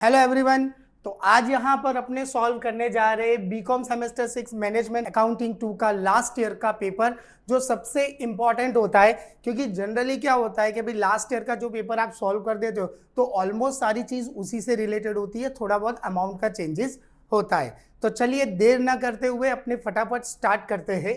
Hello everyone. तो आज यहाँ पर अपने सॉल्व करने जा रहे बीकॉम सेमेस्टर 6 मैनेजमेंट अकाउंटिंग 2 का लास्ट ईयर का पेपर, जो सबसे इंपॉर्टेंट होता है। क्योंकि जनरली क्या होता है कि भाई लास्ट ईयर का जो पेपर आप सॉल्व कर देते हो तो ऑलमोस्ट सारी चीज उसी से रिलेटेड होती है, थोड़ा बहुत अमाउंट का चेंजेस होता है। तो चलिए देर ना करते हुए अपने फटाफट स्टार्ट करते हैं।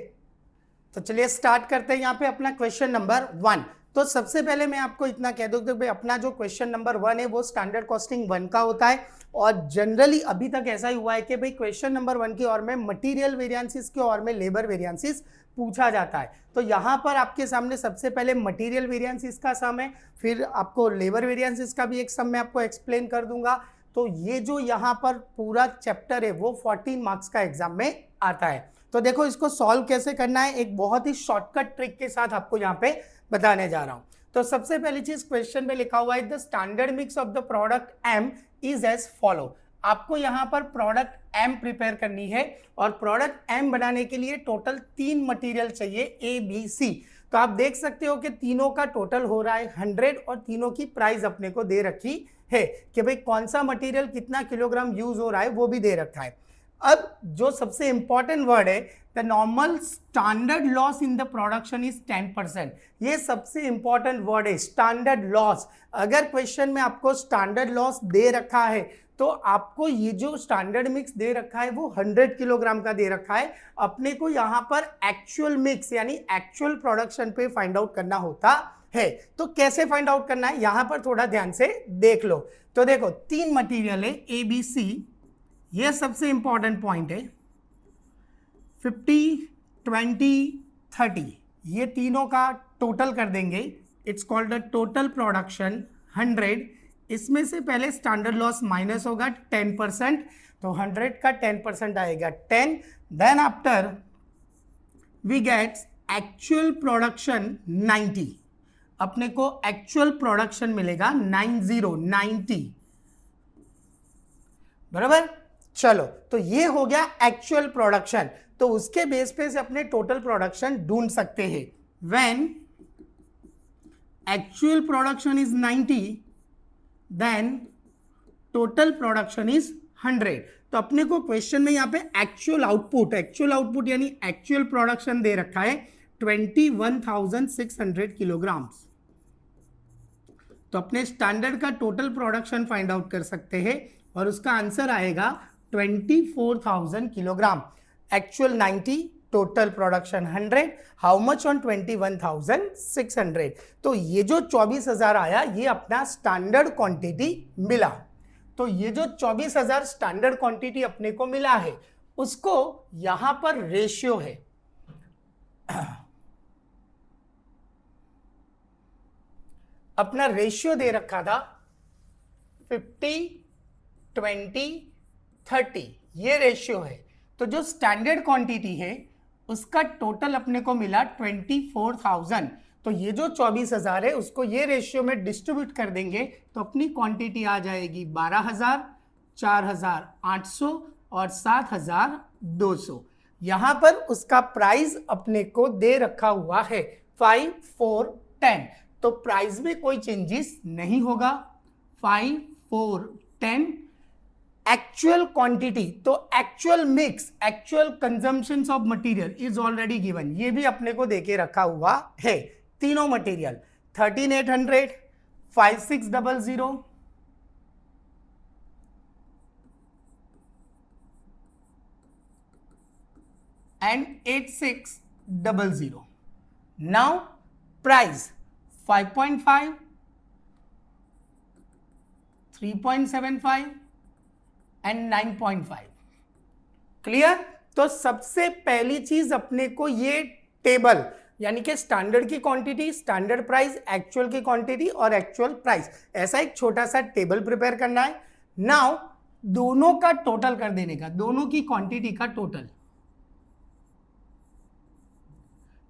तो चलिए स्टार्ट करते हैं यहाँ पे अपना क्वेश्चन नंबर 1। तो सबसे पहले मैं आपको इतना कह दूं कि भाई अपना जो क्वेश्चन नंबर 1 है वो स्टैंडर्ड कॉस्टिंग 1 का होता है। और जनरली अभी तक ऐसा ही हुआ है कि भाई क्वेश्चन नंबर 1 की ओर में मटेरियल वेरिएंसेस की ओर में लेबर वेरिएंसेस पूछा जाता है। तो यहाँ पर आपके सामने सबसे पहले मटेरियल वेरिएंसेस का सम है, फिर आपको लेबर वेरिएंसेस का भी एक सम मैं आपको एक्सप्लेन कर दूंगा। तो ये जो यहाँ पर पूरा चैप्टर है वो 14 मार्क्स का एग्जाम में आता है। तो देखो इसको सॉल्व कैसे करना है, एक बहुत ही शॉर्टकट ट्रिक के साथ आपको यहाँ पे बताने जा रहा हूं। तो सबसे पहली चीज क्वेश्चन में लिखा हुआ है the standard mix of the product M is as follow. आपको यहाँ पर प्रोडक्ट एम प्रिपेयर करनी है और प्रोडक्ट एम बनाने के लिए टोटल 3 मटेरियल चाहिए ए बी सी। तो आप देख सकते हो कि तीनों का टोटल हो रहा है 100 और तीनों की प्राइस अपने को दे रखी है कि भाई कौन सा मटेरियल कितना किलोग्राम यूज हो रहा है वो भी दे रखा है। अब जो सबसे इंपॉर्टेंट वर्ड है the normal standard loss in the production is 10%। ये सबसे इंपॉर्टेंट वर्ड है स्टैंडर्ड लॉस। अगर क्वेश्चन में आपको स्टैंडर्ड लॉस दे रखा है तो आपको ये जो स्टैंडर्ड मिक्स दे रखा है वो 100 किलोग्राम का दे रखा है। अपने को यहाँ पर एक्चुअल मिक्स यानी एक्चुअल प्रोडक्शन पे फाइंड आउट करना होता है। तो कैसे फाइंड आउट करना है यहाँ पर थोड़ा ध्यान से देख लो। तो देखो 3 मटेरियल है ए बी सी, ये सबसे इंपॉर्टेंट पॉइंट है। 50, 20, 30 ये तीनों का टोटल कर देंगे, it's called the total production 100। इसमें से पहले स्टैंडर्ड लॉस माइनस होगा 10%, तो 100 का 10% आएगा 10। Then after we get actual production 90। अपने को एक्चुअल प्रोडक्शन मिलेगा 90 बराबर। चलो तो ये हो गया एक्चुअल प्रोडक्शन। तो उसके बेस पे से अपने टोटल प्रोडक्शन ढूंढ सकते हैं। When actual production is 90 then total production is 100। तो अपने को क्वेश्चन में यहाँ पे एक्चुअल आउटपुट यानी एक्चुअल प्रोडक्शन दे रखा है 21,600 किलोग्राम्स। तो अपने स्टैंडर्ड का टोटल प्रोडक्शन फाइंड आउट कर सकते हैं और उसका आंसर आएगा 24,000 kilogram. Actual 90, total production 100, how much on 21,600। तो ये जो 24,000 आया ये अपना स्टैंडर्ड क्वांटिटी मिला। तो ये जो 24,000 स्टैंडर्ड क्वांटिटी अपने को मिला है उसको यहां पर रेशियो है अपना रेशियो दे रखा था 50, 20, 30 ये रेशियो है। तो जो स्टैंडर्ड क्वांटिटी है उसका टोटल अपने को मिला 24,000। तो ये जो 24,000 है उसको ये रेशियो में डिस्ट्रीब्यूट कर देंगे तो अपनी क्वांटिटी आ जाएगी 12,000, 4,800 और 7,200। यहां पर उसका प्राइस अपने को दे रखा हुआ है 5, 4, 10। तो प्राइस में कोई चेंजेस नहीं होगा। 5, 4, 10 एक्चुअल क्वांटिटी, तो actual mix, actual consumption of material is already given, ये भी अपने को देके रखा हुआ है। तीनों material 13,800, 5,600 and 8,600। Now price 5.5, 3.75 and 9.5। Clear. तो सबसे पहली चीज अपने को ये टेबल यानी कि स्टैंडर्ड की क्वांटिटी, स्टैंडर्ड प्राइस, एक्चुअल की क्वांटिटी और एक्चुअल प्राइस, ऐसा एक छोटा सा टेबल प्रिपेयर करना है। नाउ दोनों का टोटल कर देने का, दोनों की क्वांटिटी का टोटल।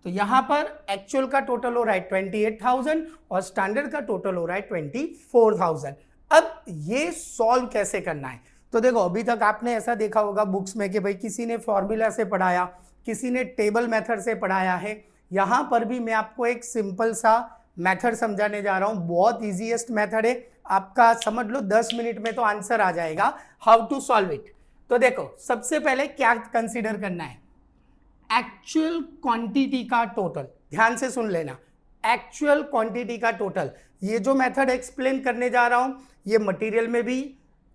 तो यहां पर एक्चुअल का टोटल हो रहा है 28,000 और स्टैंडर्ड का टोटल हो रहा है 24,000। अब ये सॉल्व कैसे करना है? तो देखो अभी तक आपने ऐसा देखा होगा बुक्स में कि भाई किसी ने फॉर्मूला से पढ़ाया, किसी ने टेबल मेथड से पढ़ाया है। यहां पर भी मैं आपको एक सिंपल सा मेथड समझाने जा रहा हूं, बहुत इजीएस्ट मेथड है। आपका समझ लो 10 मिनट में तो आंसर आ जाएगा हाउ टू सॉल्व इट। तो देखो सबसे पहले क्या कंसीडर करना है, एक्चुअल क्वांटिटी का टोटल, ध्यान से सुन लेना, एक्चुअल क्वांटिटी का टोटल। ये जो मेथड एक्सप्लेन करने जा रहा हूं ये मटेरियल में भी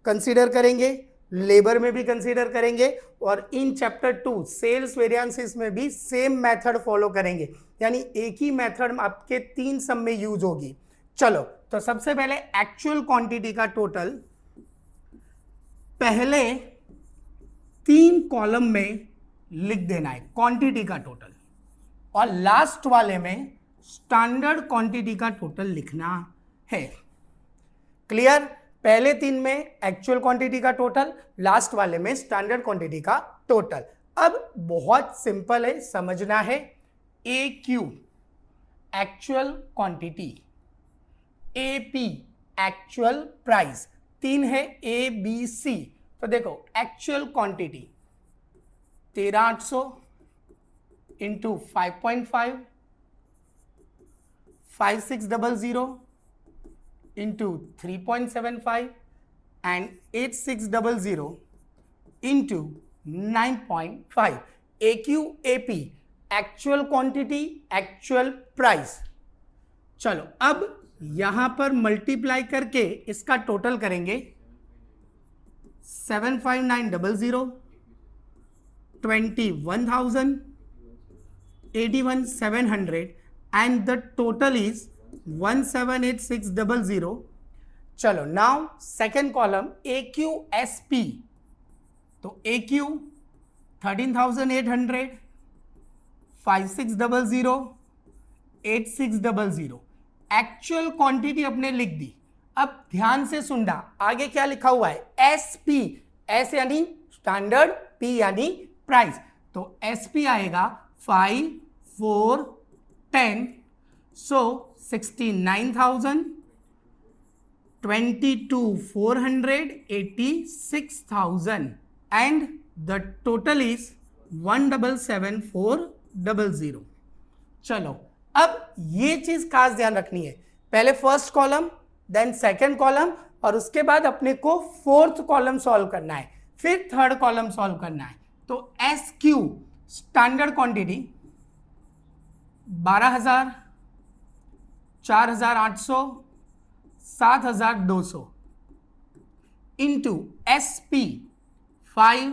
कंसीडर करेंगे, लेबर में भी कंसीडर करेंगे, और इन चैप्टर 2 सेल्स वेरिएंसेस में भी सेम मेथड फॉलो करेंगे, यानी एक ही मेथड आपके 3 सम में यूज होगी। चलो तो सबसे पहले एक्चुअल क्वांटिटी का टोटल पहले 3 कॉलम में लिख देना है, क्वांटिटी का टोटल, और लास्ट वाले में स्टैंडर्ड क्वांटिटी का टोटल लिखना है। क्लियर? पहले 3 में एक्चुअल क्वांटिटी का टोटल, लास्ट वाले में स्टैंडर्ड क्वांटिटी का टोटल। अब बहुत सिंपल है, समझना है। A Q actual quantity, A P actual price, 3 है ए बी सी। तो देखो actual quantity 13,800 into 5.5, 5600 into 3.75 and 8600 into 9.5. AQAP actual quantity actual price. चलो अब यहां पर मल्टीप्लाई करके इसका टोटल करेंगे 75900, 21,000, 81,700 and the total is 178600. चलो नाउ सेकेंड कॉलम AQSP, तो AQ 13,800, 5600, 8600। एक्चुअल क्वांटिटी अपने लिख दी। अब ध्यान से सुनना, आगे क्या लिखा हुआ है, SP, S यानी स्टैंडर्ड, P यानी प्राइस। तो SP आएगा 5, 4, 10, so 69,000, 22,400, 86,000 and the total is 177,400. चलो अब ये चीज खास ध्यान रखनी है, पहले first column then second column और उसके बाद अपने को फोर्थ कॉलम सॉल्व करना है, फिर थर्ड कॉलम सॉल्व करना है। तो SQ standard quantity 12,000, 4,800, 7,200 into SP 5,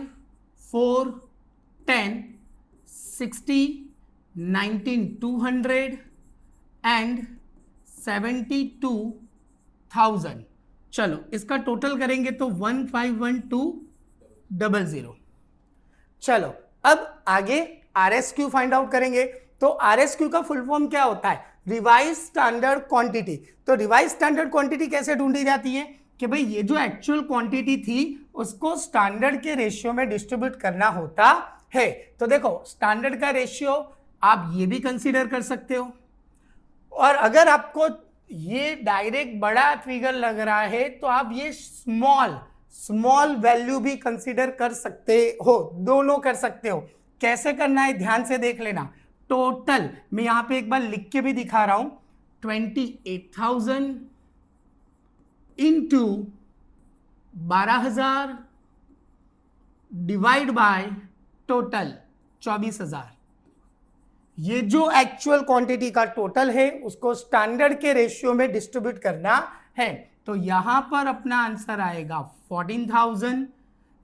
4, 10, 60, 19,200 and 72,000। चलो इसका टोटल करेंगे तो 151200। चलो अब आगे RSQ फाइंड आउट करेंगे। तो RSQ का फुल फॉर्म क्या होता है, रिवाइज स्टैंडर्ड क्वांटिटी। तो रिवाइज स्टैंडर्ड क्वांटिटी कैसे ढूंढी जाती है कि भाई ये जो एक्चुअल क्वांटिटी थी उसको स्टैंडर्ड के रेशियो में डिस्ट्रीब्यूट करना होता है। तो देखो स्टैंडर्ड का रेशियो आप ये भी कंसीडर कर सकते हो, और अगर आपको ये डायरेक्ट बड़ा फिगर लग रहा है तो आप ये स्मॉल वैल्यू भी कंसीडर कर सकते हो, दोनों कर सकते हो। कैसे करना है ध्यान से देख लेना। टोटल मैं यहां पे एक बार लिख के भी दिखा रहा हूं, 28,000 इंटू 12,000 डिवाइड बाय टोटल 24,000। ये जो एक्चुअल क्वांटिटी का टोटल है उसको स्टैंडर्ड के रेशियो में डिस्ट्रीब्यूट करना है। तो यहां पर अपना आंसर आएगा 14,000,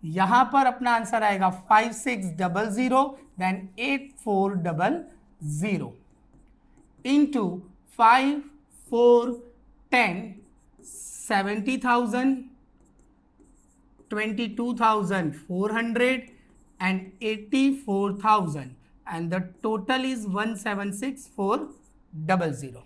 यहां पर अपना आंसर आएगा 5600 then 8400 into 5, 4, 10, 70,000, 22,400 and 84,000 and the total is 176,400।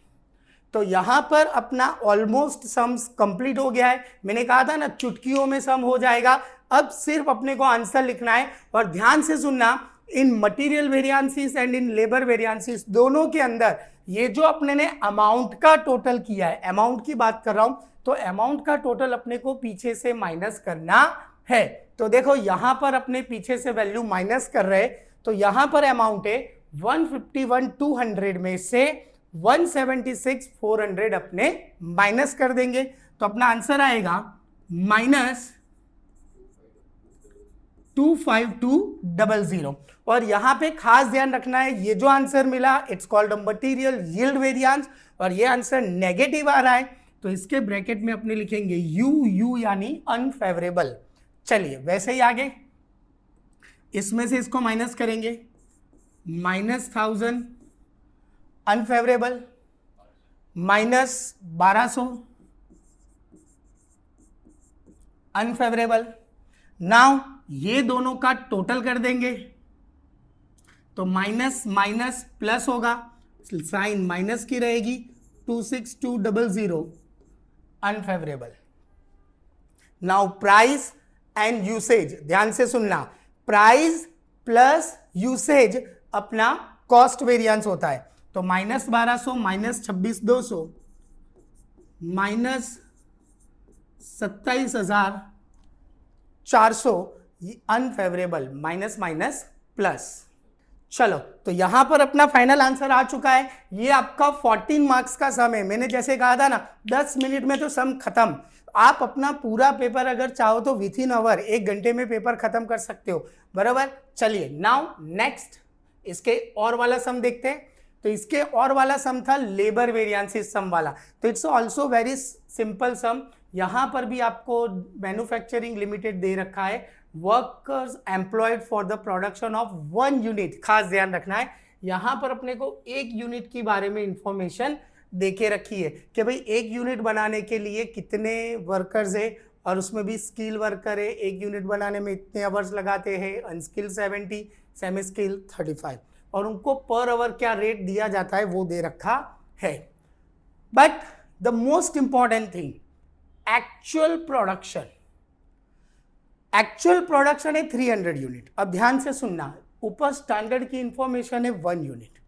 तो यहां पर अपना ऑलमोस्ट सम्स कंप्लीट हो गया है। मैंने कहा था ना चुटकियों में सम हो जाएगा। अब सिर्फ अपने को आंसर लिखना है, और ध्यान से सुनना, in material variances and in labour variances दोनों के अंदर ये जो अपने ने अमाउंट का टोटल किया है, अमाउंट की बात कर रहा हूं, तो अमाउंट का टोटल अपने को पीछे से माइनस करना है। तो देखो यहां पर अपने पीछे से वैल्यू माइनस कर रहे, तो यहां पर अमाउंट है 151,200 में से 176,400 अपने माइनस कर देंगे। तो अपना आंसर आएगा -25200। और यहां पे खास ध्यान रखना है, ये जो आंसर मिला it's called a material yield variance, और ये आंसर नेगेटिव आ रहा है तो इसके ब्रैकेट में अपने लिखेंगे यू यानी अनफेवरेबल। चलिए वैसे ही आगे, इसमें से इसको माइनस करेंगे, -1000 अनफेवरेबल, -1200 अनफेवरेबल। नाउ ये दोनों का टोटल कर देंगे तो माइनस माइनस प्लस होगा, साइन माइनस की रहेगी, 26200 unfavourable. Now price and usage, ध्यान से सुनना, प्राइस प्लस यूसेज अपना कॉस्ट वेरिएंस होता है। तो -1200 -26200 -27400 अनफेवरेबल, माइनस माइनस प्लस। चलो तो यहां पर अपना फाइनल आंसर आ चुका है। ये आपका 14 मार्क्स का सम है। मैंने जैसे कहा था ना 10 मिनट में तो सम खत्म। आप अपना पूरा पेपर अगर चाहो तो विथ इन आवर 1 घंटे में पेपर खत्म कर सकते हो, बराबर। चलिए नाउ नेक्स्ट इसके और वाला सम देखते हैं। तो इसके और वाला सम था लेबर वेरिएंसेस सम वाला। तो इट्स ऑल्सो वेरी सिंपल सम। यहां पर भी आपको मैन्युफैक्चरिंग लिमिटेड दे रखा है, workers employed for the production of 1 unit. खास ध्यान रखना है, यहां पर अपने को 1 यूनिट के बारे में इंफॉर्मेशन देके रखी है कि भाई 1 यूनिट बनाने के लिए कितने वर्कर्स है, और उसमें भी स्किल वर्कर है, 1 यूनिट बनाने में इतने आवर्स लगाते हैं, अनस्किल 70, सेमी स्किल 35, और उनको पर आवर क्या रेट दिया जाता है वो दे रखा है। But the most important thing, actual production है 300 यूनिट। अब ध्यान से सुनना, ऊपर स्टैंडर्ड की इंफॉर्मेशन है 1 यूनिट।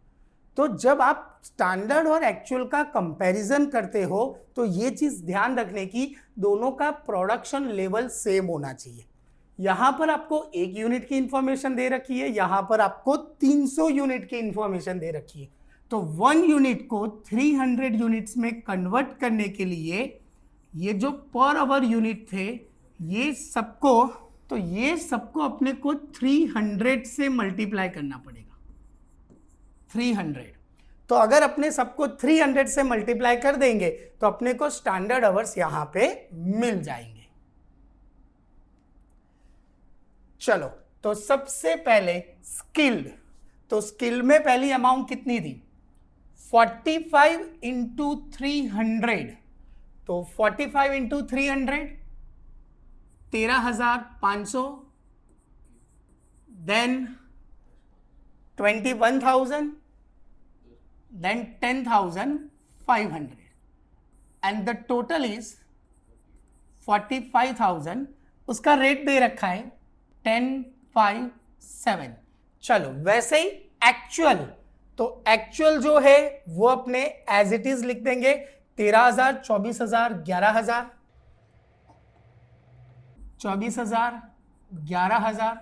तो जब आप स्टैंडर्ड और एक्चुअल का कंपैरिजन करते हो तो ये चीज ध्यान रखने की, दोनों का प्रोडक्शन लेवल सेम होना चाहिए। यहां पर आपको 1 यूनिट की इंफॉर्मेशन दे रखी है, यहां पर आपको 300 यूनिट की इंफॉर्मेशन दे रखी है। तो 1 यूनिट को 300 यूनिट्स में कन्वर्ट करने के लिए ये जो पर आवर यूनिट थे ये सबको अपने को 300 से मल्टीप्लाई करना पड़ेगा। 300। तो अगर अपने सबको 300 से मल्टीप्लाई कर देंगे तो अपने को स्टैंडर्ड आवर्स यहां पे मिल जाएंगे। चलो तो सबसे पहले स्किल्ड, तो स्किल में पहली अमाउंट कितनी थी 45 इंटू 300। तो 45 into 300 13,500, then 21,000, then 10,500, and the total is 45,000। उसका रेट दे रखा है 1057। चलो वैसे ही एक्चुअल, तो एक्चुअल जो है वो अपने एज इट इज लिख देंगे, 13,000, 24,000, 11,000, 24,000, 11,000,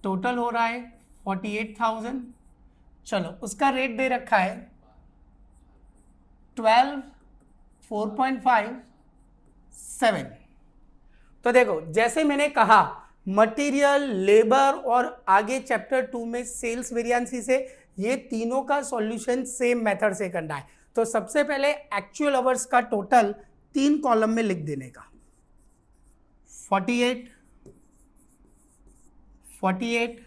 टोटल हो रहा है 48,000। चलो उसका रेट दे रखा है 12, 4.5, 7। तो देखो जैसे मैंने कहा मटेरियल, लेबर और आगे चैप्टर 2 में सेल्स वेरिएंसेस है, ये तीनों का सॉल्यूशन सेम मेथड से करना है। तो सबसे पहले एक्चुअल आवर्स का टोटल 3 कॉलम में लिख देने का, 48, 48,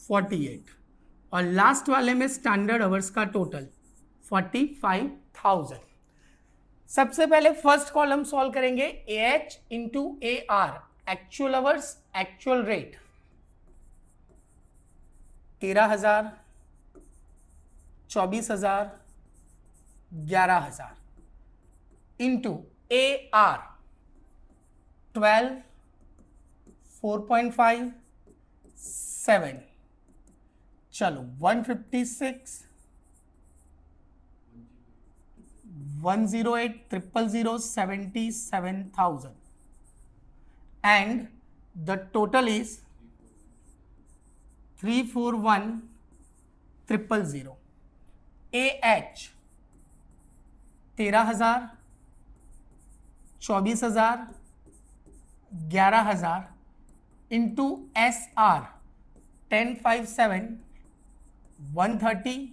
48, और लास्ट वाले में स्टैंडर्ड आवर्स का टोटल 45,000। सबसे पहले फर्स्ट कॉलम सॉल्व करेंगे, AH into AR, actual hours actual rate 13,000, 24,000, 11,000 into AR 12, 4.5, 7। चलो 156, 108, 000, 77,000, and the total is 341,000। AH 13,000, 24,000, 11,000 into SR 1057, 130,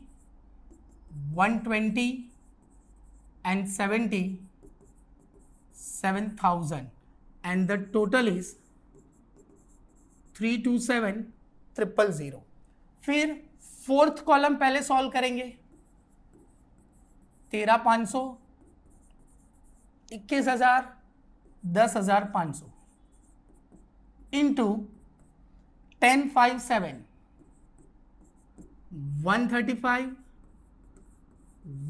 120 and 70, 7,000 and the total is 327,000. फिर फोर्थ कॉलम पहले सॉल्व करेंगे. 13,500, 21,000, 10,500 into 1057, 135,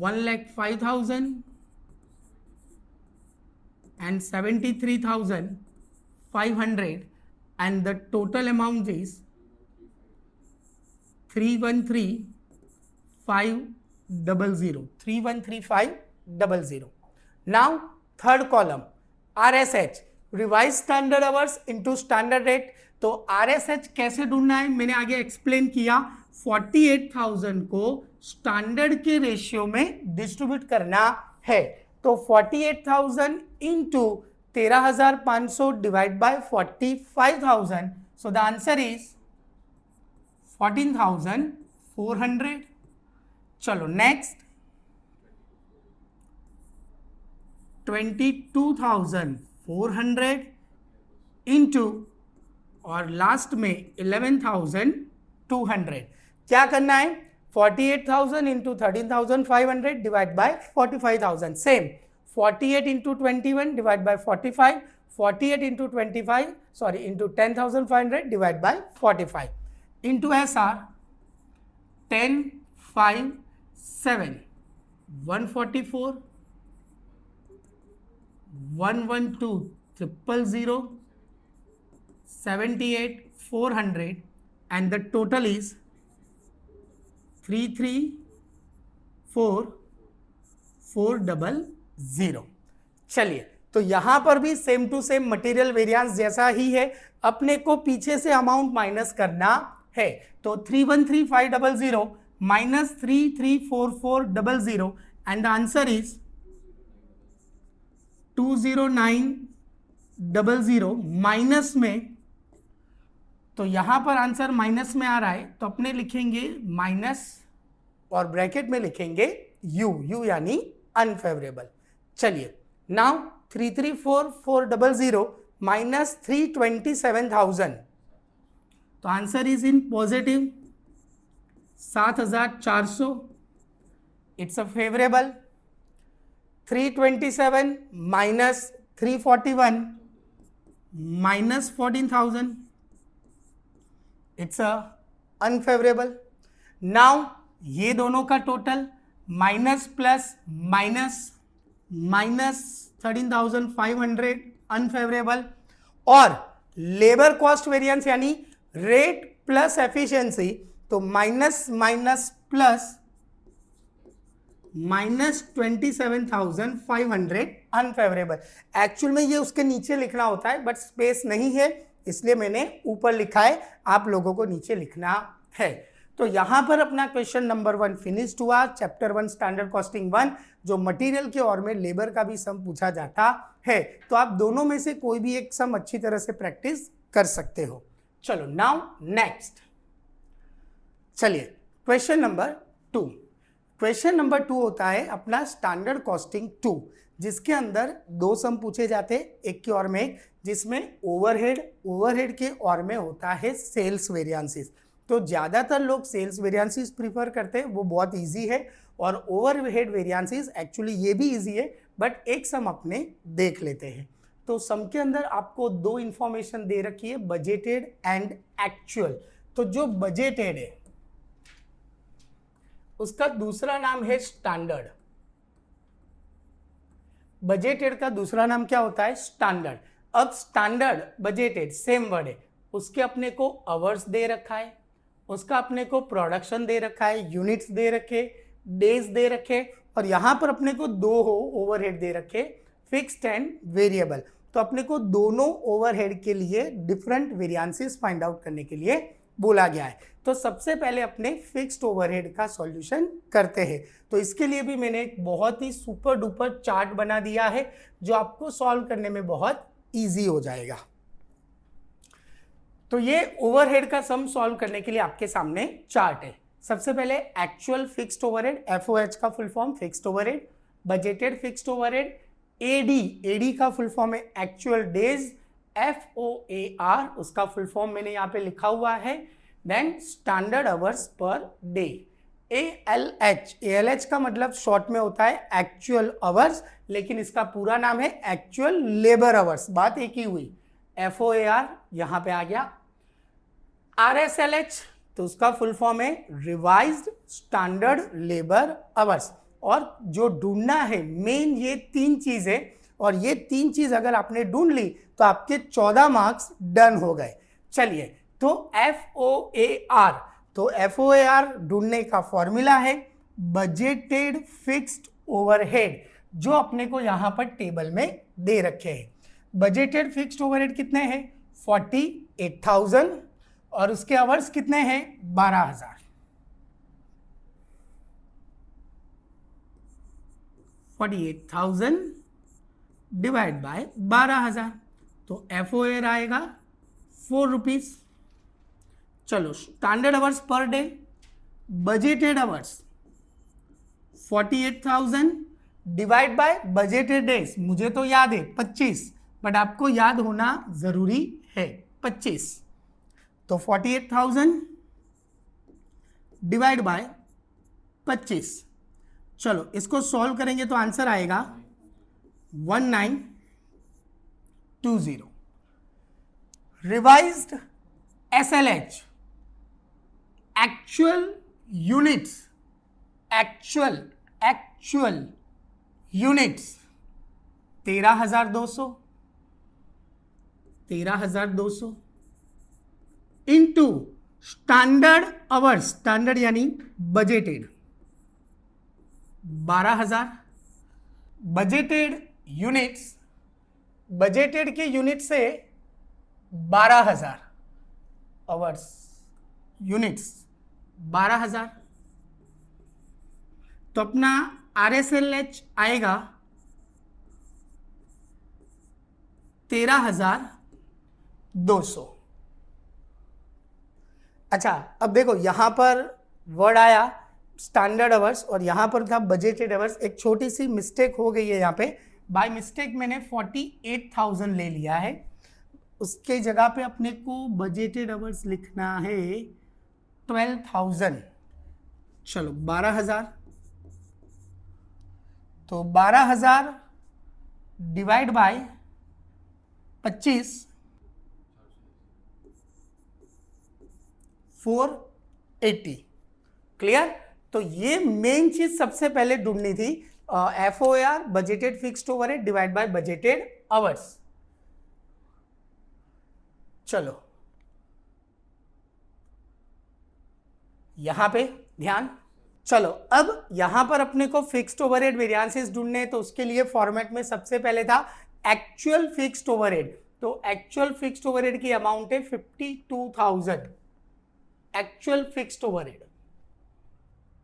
1,05,000 and 73,500 and the total amount is 313,500. 313,500. Now third column RSH revise standard hours into standard rate. तो RSH कैसे ढूंढना है मैंने आगे explain किया. 48,000 को स्टैंडर्ड के रेशियो में डिस्ट्रीब्यूट करना है. तो 48,000 into 13,500 divide by 45,000. So the answer is 14,400. चलो नेक्स्ट 22,400 इंटू और लास्ट में 11,200. क्या करना है? 48,000 into 13,500 divide by 45,000. Same 48 into 21 divide by 45, 48 into 25 sorry into 10,500 divide by 45 into SR 10, 5, 7, 144, 112,000, 78,400 and the total is 334,400. चलिए तो यहां पर भी same to same material variance जैसा ही है. अपने को पीछे से अमाउंट माइनस करना है. तो 313,500 minus 334,400 and the answer is 209,000 minus में. तो यहां पर आंसर माइनस में आ रहा है तो अपने लिखेंगे माइनस और ब्रैकेट में लिखेंगे यू यानी अनफेवरेबल. चलिए नाउ 334,400 माइनस 327,000. तो answer is in positive 7,400. It's a favourable. 327 minus 341 minus 14,000. It's a unfavourable. Now ये दोनों का total minus plus minus minus 13,500 unfavourable. और लेबर कॉस्ट वेरिएंस यानी रेट प्लस एफिशिएंसी. तो minus minus plus minus 27,500 unfavourable. Actual में ये उसके नीचे लिखना होता है बट स्पेस नहीं है इसलिए मैंने ऊपर लिखा है. आप लोगों को नीचे लिखना है. तो यहां पर अपना क्वेश्चन नंबर 1 फिनिश्ड हुआ. चैप्टर 1 स्टैंडर्ड कॉस्टिंग 1 जो मटेरियल के और में लेबर का भी सम पूछा जाता है. तो आप दोनों में से कोई भी एक सम अच्छी तरह से प्रैक्टिस कर सकते हो. चलो नाउ नेक्स्ट. चलिए क्वेश्चन नंबर 2. क्वेश्चन नंबर 2 होता है अपना स्टैंडर्ड कॉस्टिंग 2 जिसके अंदर दो सम पूछे जाते हैं एक के और में एक, जिसमें ओवरहेड के और में होता है सेल्स वेरिएंसेस. तो ज़्यादातर लोग सेल्स वेरिएंसेस प्रीफर करते हैं, वो बहुत इजी है. और ओवरहेड वेरिएंसेस एक्चुअली ये भी इजी है बट एक सम अपने देख लेते हैं. तो सम के अंदर आपको दो इंफॉर्मेशन दे रखी है, बजटेड एंड एक्चुअल. तो जो बजटेड है उसका दूसरा नाम है स्टैंडर्ड. बजटेड का दूसरा नाम क्या होता है? स्टैंडर्ड. अब स्टैंडर्ड बजटेड सेम वर्ड है. उसके अपने को आवर्स दे रखा है, उसका अपने को प्रोडक्शन दे रखा है, यूनिट्स दे रखे, डेज दे रखे, और यहां पर अपने को दो ओवरहेड दे रखे फिक्स्ड एंड वेरिएबल. तो अपने को दोनों ओवरहेड के लिए डिफरेंट वेरिएंसेस फाइंड आउट करने के लिए बोला गया है। तो सबसे पहले अपने फिक्स्ड ओवरहेड का सॉल्यूशन करते हैं। तो इसके लिए भी मैंने एक बहुत ही सुपर डुपर चार्ट बना दिया है जो आपको सॉल्व करने में बहुत इजी हो जाएगा। तो ये ओवरहेड का सम सॉल्व करने के लिए आपके सामने चार्ट है। सबसे पहले एक्चुअल फिक्स्ड ओवरहेड, एफओएच का full form fixed overhead, budgeted fixed overhead, AD का फुल फॉर्म है एक्चुअल डेज, FOAR उसका फुल फॉर्म मैंने यहाँ पे लिखा हुआ है, then standard hours per day, ALH का मतलब शॉर्ट में होता है एक्चुअल आवर्स, लेकिन इसका पूरा नाम है एक्चुअल लेबर आवर्स, बात एक ही हुई। FOAR यहाँ पे आ गया। RSLH तो उसका फुल फॉर्म है रिवाइज्ड स्टैंडर्ड लेबर आवर्स। और जो ढूंढना है मेन ये तीन चीजें, और ये तीन चीज अगर आपने ढूंढ ली तो आपके 14 मार्क्स डन हो गए। चलिए, तो FOAR, तो FOAR ढूंढने का फॉर्मूला है बजटेड फिक्स्ड ओवरहेड, जो अपने को यहां पर टेबल में दे रखे हैं। बजटेड फिक्स्ड ओवरहेड कितने हैं? 48,000 और उसके आवर्स कितने हैं? 12,000। 48,000 डिवाइड बाय 12,000, तो FOAR आएगा 4 रुपीज। चलो, standard hours per day, budgeted hours 48,000 divide by budgeted days, मुझे तो याद है 25, बट आपको याद होना जरूरी है 25। तो 48,000 डिवाइड बाय 25, चलो इसको सॉल्व करेंगे तो आंसर आएगा 1920। Revised SLH actual units, actual units 13,200 into standard hours, standard यानी बजटेड 12,000, बजटेड यूनिट्स, बजटेड के यूनिट से 12,000 आवर्स, यूनिट्स 12,000, तो अपना RSLH आएगा 13,200। अच्छा, अब देखो यहां पर वर्ड आया स्टैंडर्ड आवर्स और यहां पर था बजटेड आवर्स। एक छोटी सी मिस्टेक हो गई है यहाँ पे, बाय मिस्टेक मैंने 48,000 ले लिया है, उसके जगह पे अपने को बजटेड आवर्स लिखना है 12,000। चलो 12,000, तो 12,000 डिवाइड बाय 25, 480। क्लियर? तो ये मेन चीज सबसे पहले ढूंढनी थी, FOAR budgeted fixed overhead divide by budgeted hours. चलो यहां पे ध्यान। चलो अब यहां पर अपने को फिक्स्ड ओवरहेड वेरिएंसेस ढूंढने, तो उसके लिए फॉर्मेट में सबसे पहले था एक्चुअल फिक्स्ड ओवरहेड। तो एक्चुअल फिक्स्ड ओवरहेड की अमाउंट है 52,000 एक्चुअल फिक्स्ड ओवरहेड,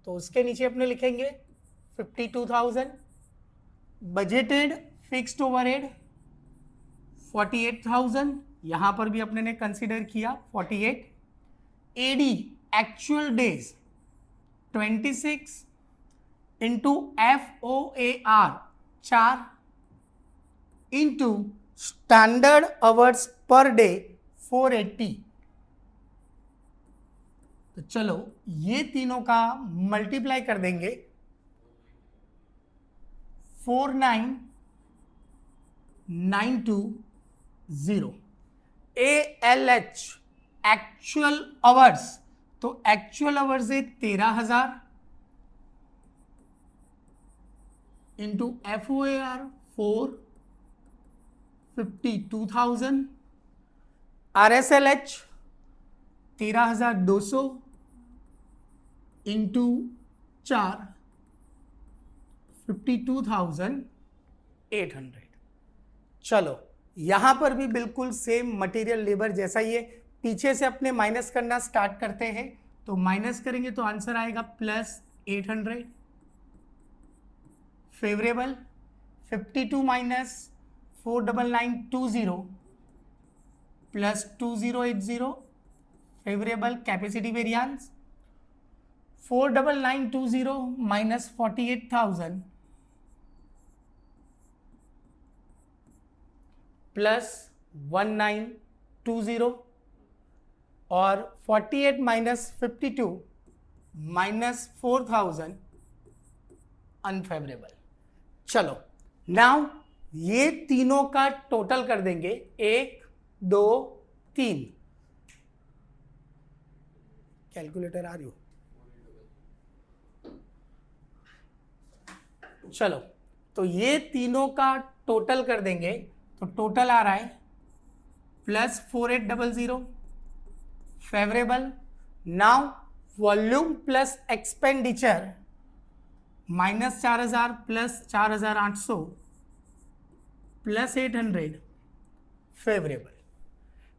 तो उसके नीचे अपने लिखेंगे 52,000, बजटेड फिक्स्ड ओवरहेड 48,000, यहां पर भी अपने ने कंसीडर किया 48, AD actual days 26 into FOAR 4 into standard hours per day 480। तो चलो ये तीनों का मल्टीप्लाई कर देंगे, 49,920। ALH एक्चुअल आवर्स, तो एक्चुअल आवर्स है 13,000 इंटू FOAR 52,000, RSLH 13,200 इंटू 4 52,800। चलो यहां पर भी बिल्कुल सेम मटेरियल लेबर जैसा ही है, पीछे से अपने माइनस करना स्टार्ट करते हैं। तो माइनस करेंगे तो आंसर आएगा +800 favourable. 52 minus 49920 +2080 favourable capacity variance. 49920 minus 48,000 +1920 और 48 माइनस 52 माइनस 4000 अनफेवरेबल। चलो नाउ ये तीनों का टोटल कर देंगे, 1 2 3। कैलकुलेटर आ रही हो? चलो तो ये तीनों का टोटल कर देंगे, तो टोटल आ रहा है +4800 favourable. Now volume plus expenditure -4000 +4800 +800 favourable.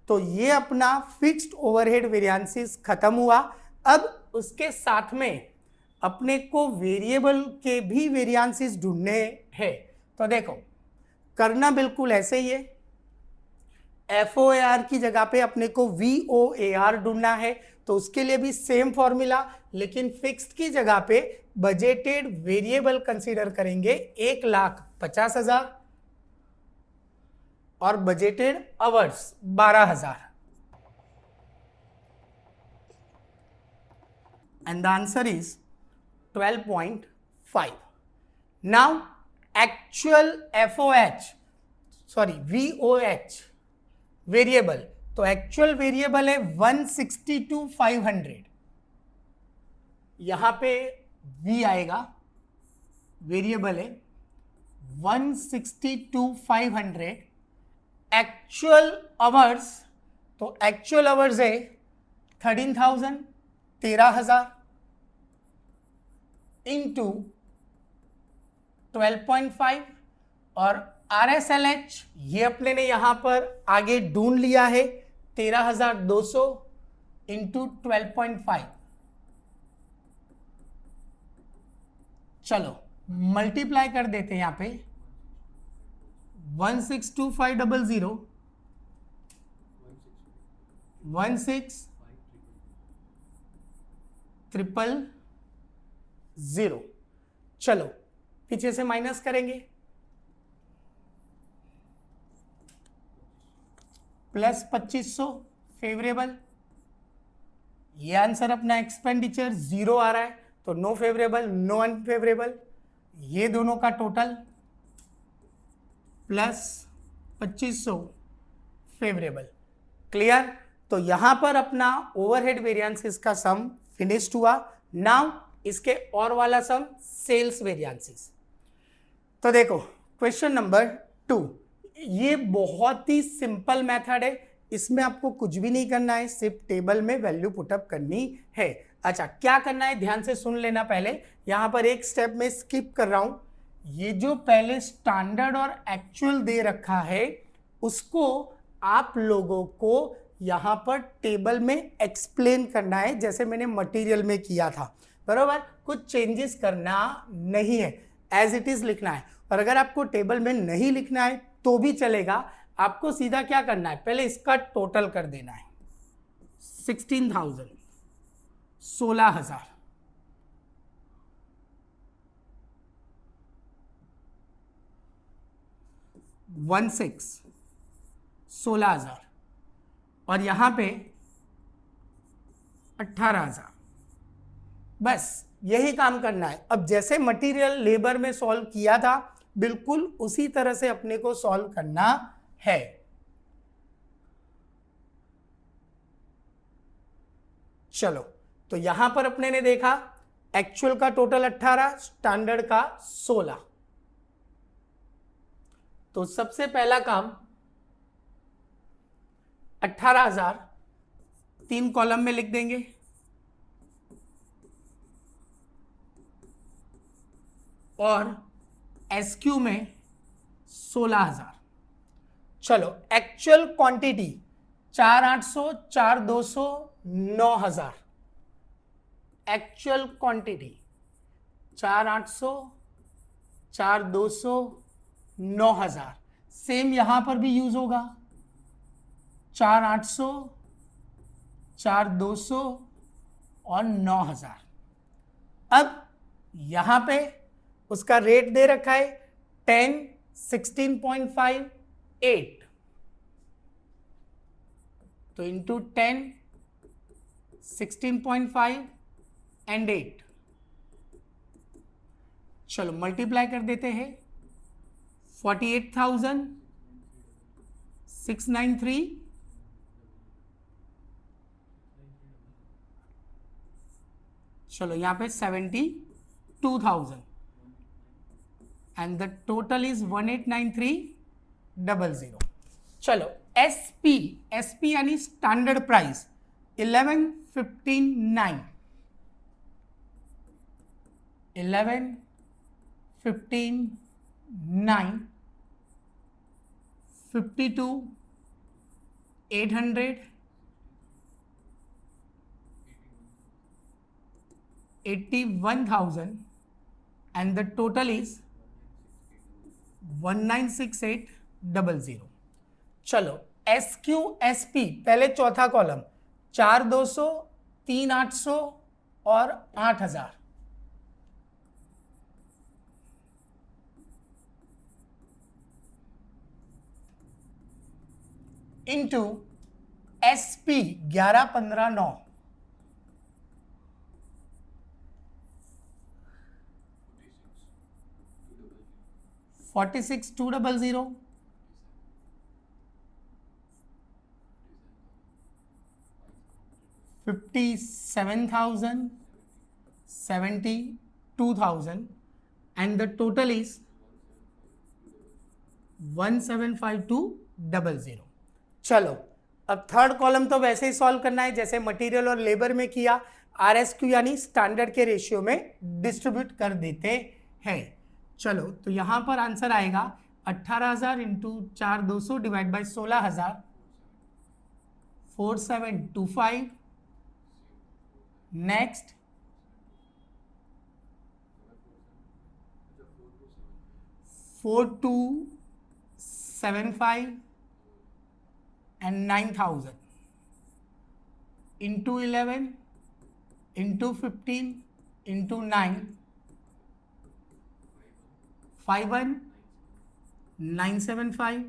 तो ये अपना फिक्स्ड ओवरहेड वेरिएंसेस खत्म हुआ। अब उसके साथ में अपने को वेरिएबल के भी वेरिएंसेस ढूंढने हैं। तो देखो करना बिल्कुल ऐसे ही है, FOAR की जगह पे अपने को VOAR ढूंढना है। तो उसके लिए भी सेम फॉर्मूला, लेकिन फिक्स्ड की जगह पे बजटेड वेरिएबल कंसीडर करेंगे 1,50,000 और budgeted hours 12,000 and the answer is 12.5. Now actual VOH variable, तो एक्चुअल वेरिएबल है 162,500। यहां पे V आएगा, वेरिएबल है 162,500। एक्चुअल आवर्स, तो एक्चुअल आवर्स है 13,000 13,000 इंटू 12.5 और RSLH ये अपने ने यहां पर आगे ढूंढ लिया है 13,200 इंटू 12.5। चलो मल्टीप्लाई कर देते हैं यहां पे 162,500 16,300। चलो पीछे से माइनस करेंगे, +2500 फेवरेबल। ये आंसर अपना एक्सपेंडिचर 0 आ रहा है, तो नो फेवरेबल नो अनफेवरेबल। ये दोनों का टोटल +2500 फेवरेबल। क्लियर? तो यहां पर अपना ओवरहेड वेरिएंसेस का सम फिनिश्ड हुआ। नाउ इसके और वाला सम सेल्स वेरिएंसेस। तो देखो क्वेश्चन नंबर 2, ये बहुत ही सिंपल मेथड है, इसमें आपको कुछ भी नहीं करना है, सिर्फ टेबल में वैल्यू पुटअप करनी है। अच्छा क्या करना है ध्यान से सुन लेना। पहले यहां पर एक स्टेप में स्किप कर रहा हूं, ये जो पहले स्टैंडर्ड और एक्चुअल दे रखा है उसको आप लोगों को यहां पर टेबल में एक्सप्लेन करना है, जैसे मैंने मटेरियल में किया था, बरोबर। कुछ चेंजेस करना नहीं है, एज इट इज लिखना है। और अगर आपको टेबल में नहीं लिखना है तो भी चलेगा, आपको सीधा क्या करना है, पहले इसका टोटल कर देना है। 16,000 16,000 16,000 और यहां पे 18,000। बस यही काम करना है। अब जैसे मटेरियल लेबर में सॉल्व किया था बिल्कुल उसी तरह से अपने को सॉल्व करना है। चलो तो यहां पर अपने ने देखा एक्चुअल का टोटल 18, स्टैंडर्ड का 16। तो सबसे पहला काम 18,000 3 कॉलम में लिख देंगे और SQ में 16,000। चलो actual quantity 4,800, 4,200, 9,000 actual quantity, 4,800, 4,200, 9,000। Same यहां पर भी यूज होगा, 4,800, 4,200 और 9,000। अब यहां पे उसका रेट दे रखा है 10, 16.5, 8, तो इंटू 10, 16.5 एंड 8, चलो मल्टीप्लाई कर देते हैं, 48,693, चलो यहां पे 72,000 एंड द टोटल इज 1893,000। चलो एसपी, एसपी यानी standard price 1159, 1159, 52,800, 81,000 and the total is 196800। चलो SQ SP पहले चौथा कॉलम 4,200, 3,800 और 8,000 into SP 11,15,9, 46,200, 57,000, 72,000 and the total is 175200। चलो अब थर्ड कॉलम तो वैसे ही सॉल्व करना है जैसे मटेरियल और लेबर में किया, RSQ यानी स्टैंडर्ड के रेशियो में डिस्ट्रीब्यूट कर देते हैं। चलो तो यहां पर आंसर आएगा 18,000 into 4,200 divide by 16,000, 4725। Next 4275 and 9,000 into 11 into 15 into 9, 51,975,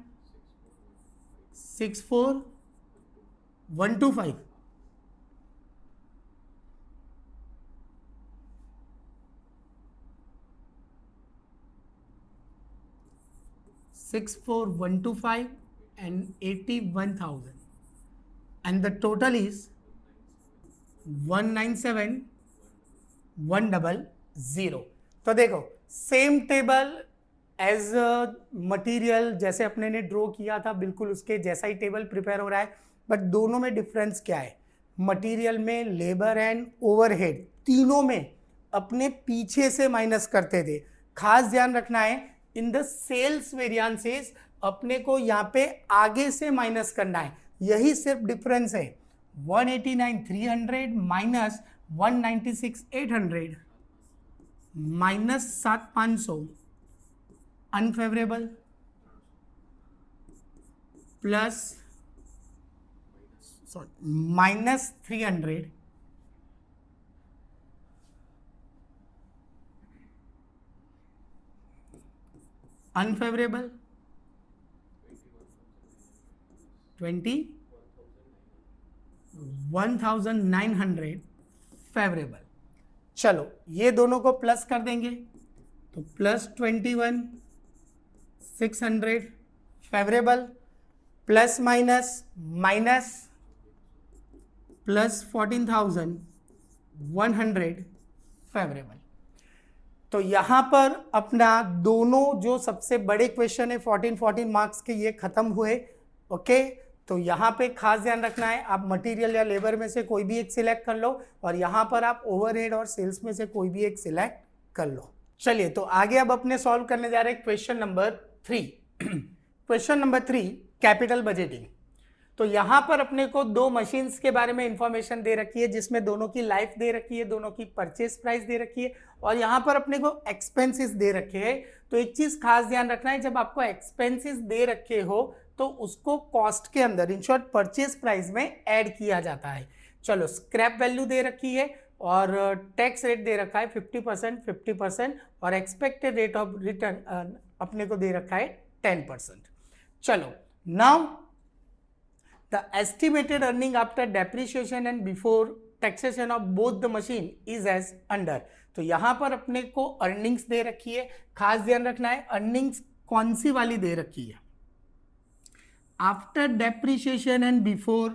64,125। $64,125 and 81,000 and the total is 197,100। तो देखो सेम टेबल एज मटेरियल जैसे अपने ने ड्रॉ किया था बिल्कुल उसके जैसा ही टेबल प्रिपेयर हो रहा है, बट दोनों में डिफरेंस क्या है? मटेरियल में लेबर एंड ओवरहेड तीनों में अपने पीछे से माइनस करते थे। खास ध्यान रखना है इन द सेल्स वेरिएंसेस अपने को यहाँ पे आगे से माइनस करना है, यही सिर्फ डिफरेंस है। 189,300 minus 196,800 minus 7,500 unfavourable plus minus 300 unfavourable 21,900 favourable. चलो ये दोनों को प्लस कर देंगे तो plus 21,600 favourable plus minus minus plus 14,100 favourable. तो यहां पर अपना दोनों जो सबसे बड़े क्वेश्चन है 14 मार्क्स के ये खत्म हुए। ओके तो यहाँ पे खास ध्यान रखना है आप मटेरियल या लेबर में से कोई भी एक सिलेक्ट कर लो और यहाँ पर आप ओवरहेड और सेल्स में से कोई भी एक सिलेक्ट कर लो। चलिए तो आगे अब अपने सॉल्व करने जा रहे हैं question number 3। Question number 3 capital budgeting. तो यहाँ पर अपने को दो मशीन्स के बारे में इंफॉर्मेशन दे रखी है, जिसमें दोनों की लाइफ दे रखी है, दोनों की परचेज प्राइस दे रखी है, और यहाँ पर अपने को एक्सपेंसेस दे रखे हैं। तो एक चीज खास ध्यान रखना है, जब आपको एक्सपेंसेस दे रखे हो तो उसको कॉस्ट के अंदर, इन शॉर्ट परचेज प्राइस में ऐड किया जाता है। चलो, स्क्रैप वैल्यू दे रखी है और टैक्स रेट दे रखा है 50%, 50%, और एक्सपेक्टेड रेट ऑफ रिटर्न अपने को दे रखा है 10%। चलो, now the estimated earning after depreciation and before taxation of both the machine is as under। तो यहां पर अपने को अर्निंग्स दे रखी है, खास ध्यान रखना है अर्निंग्स कौन सी वाली दे रखी है, after depreciation and before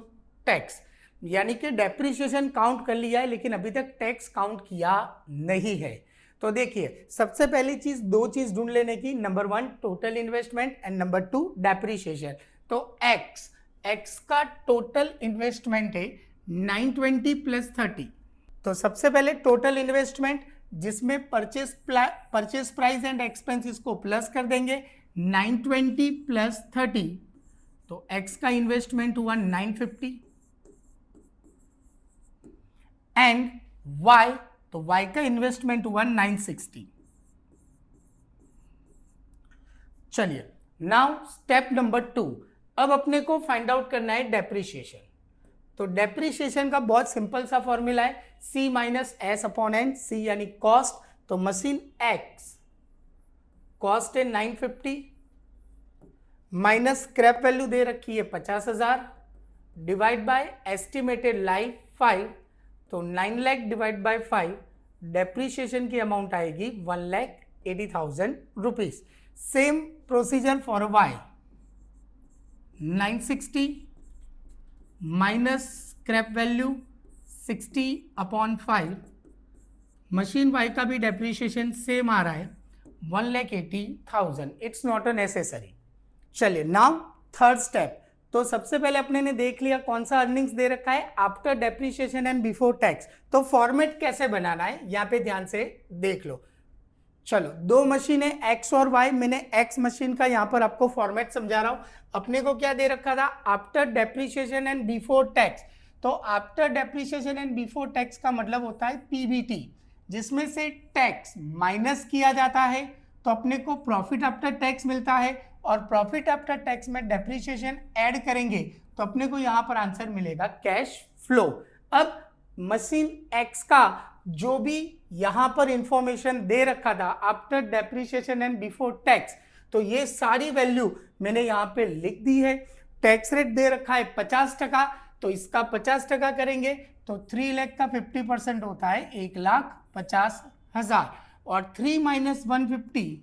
tax, यानी कि डेप्रिसिएशन काउंट कर लिया है लेकिन अभी तक टैक्स काउंट किया नहीं है। तो देखिए, सबसे पहली चीज, दो चीज ढूंढ लेने की, number 1 total investment and number 2 depreciation. तो एक्स का टोटल इन्वेस्टमेंट है 920 प्लस 30। तो सबसे पहले टोटल इन्वेस्टमेंट, जिसमें परचेज प्राइस एंड एक्सपेंसेस को प्लस कर देंगे, 920 प्लस 30, तो एक्स का इन्वेस्टमेंट हुआ 950, एंड वाई, तो वाई का इन्वेस्टमेंट हुआ 960। चलिए, नाउ स्टेप नंबर 2, अब अपने को फाइंड आउट करना है डेप्रिसिएशन। तो डेप्रिसिएशन का बहुत सिंपल सा फॉर्मूला है, C minus S upon N, C यानी कॉस्ट। तो मशीन एक्स कॉस्ट है 950 माइनस स्क्रैप वैल्यू दे रखी है 50,000 डिवाइड बाय एस्टिमेटेड लाइफ 5, तो 9 लाख डिवाइड बाय 5, डेप्रिसिएशन की अमाउंट आएगी 1,80,000 rupees. Same procedure for Y, 960 minus scrap value 60 upon 5, machine Y का भी डेप्रिसिएशन सेम आ रहा है 1,80,000। It's not a necessary. चलिए, नाउ थर्ड स्टेप। तो सबसे पहले अपने ने देख लिया कौन सा अर्निंग्स दे रखा है, after depreciation and before tax. तो फॉर्मेट कैसे बनाना है यहाँ पे ध्यान से देख लो। चलो, दो मशीन है एक्स और वाई, मैंने एक्स मशीन का यहाँ पर आपको फॉर्मेट समझा रहा हूं। अपने को क्या दे रखा था, after depreciation and before tax. तो after depreciation and before tax का मतलब होता है पीबीटी, जिसमें से टैक्स माइनस किया जाता है तो अपने को प्रॉफिट आफ्टर टैक्स मिलता है, और प्रॉफिट आफ्टर टैक्स में डेप्रिसिएशन ऐड करेंगे तो अपने को यहाँ पर आंसर मिलेगा कैश फ्लो। अब मशीन एक्स का जो भी यहां पर इंफॉर्मेशन दे रखा था after depreciation and before tax, तो ये सारी वैल्यू मैंने यहां पे लिख दी है। टैक्स रेट दे रखा है 50%, तो इसका 50% करेंगे तो 3 लाख का 50% होता है 1,50,000, और 3 माइनस 150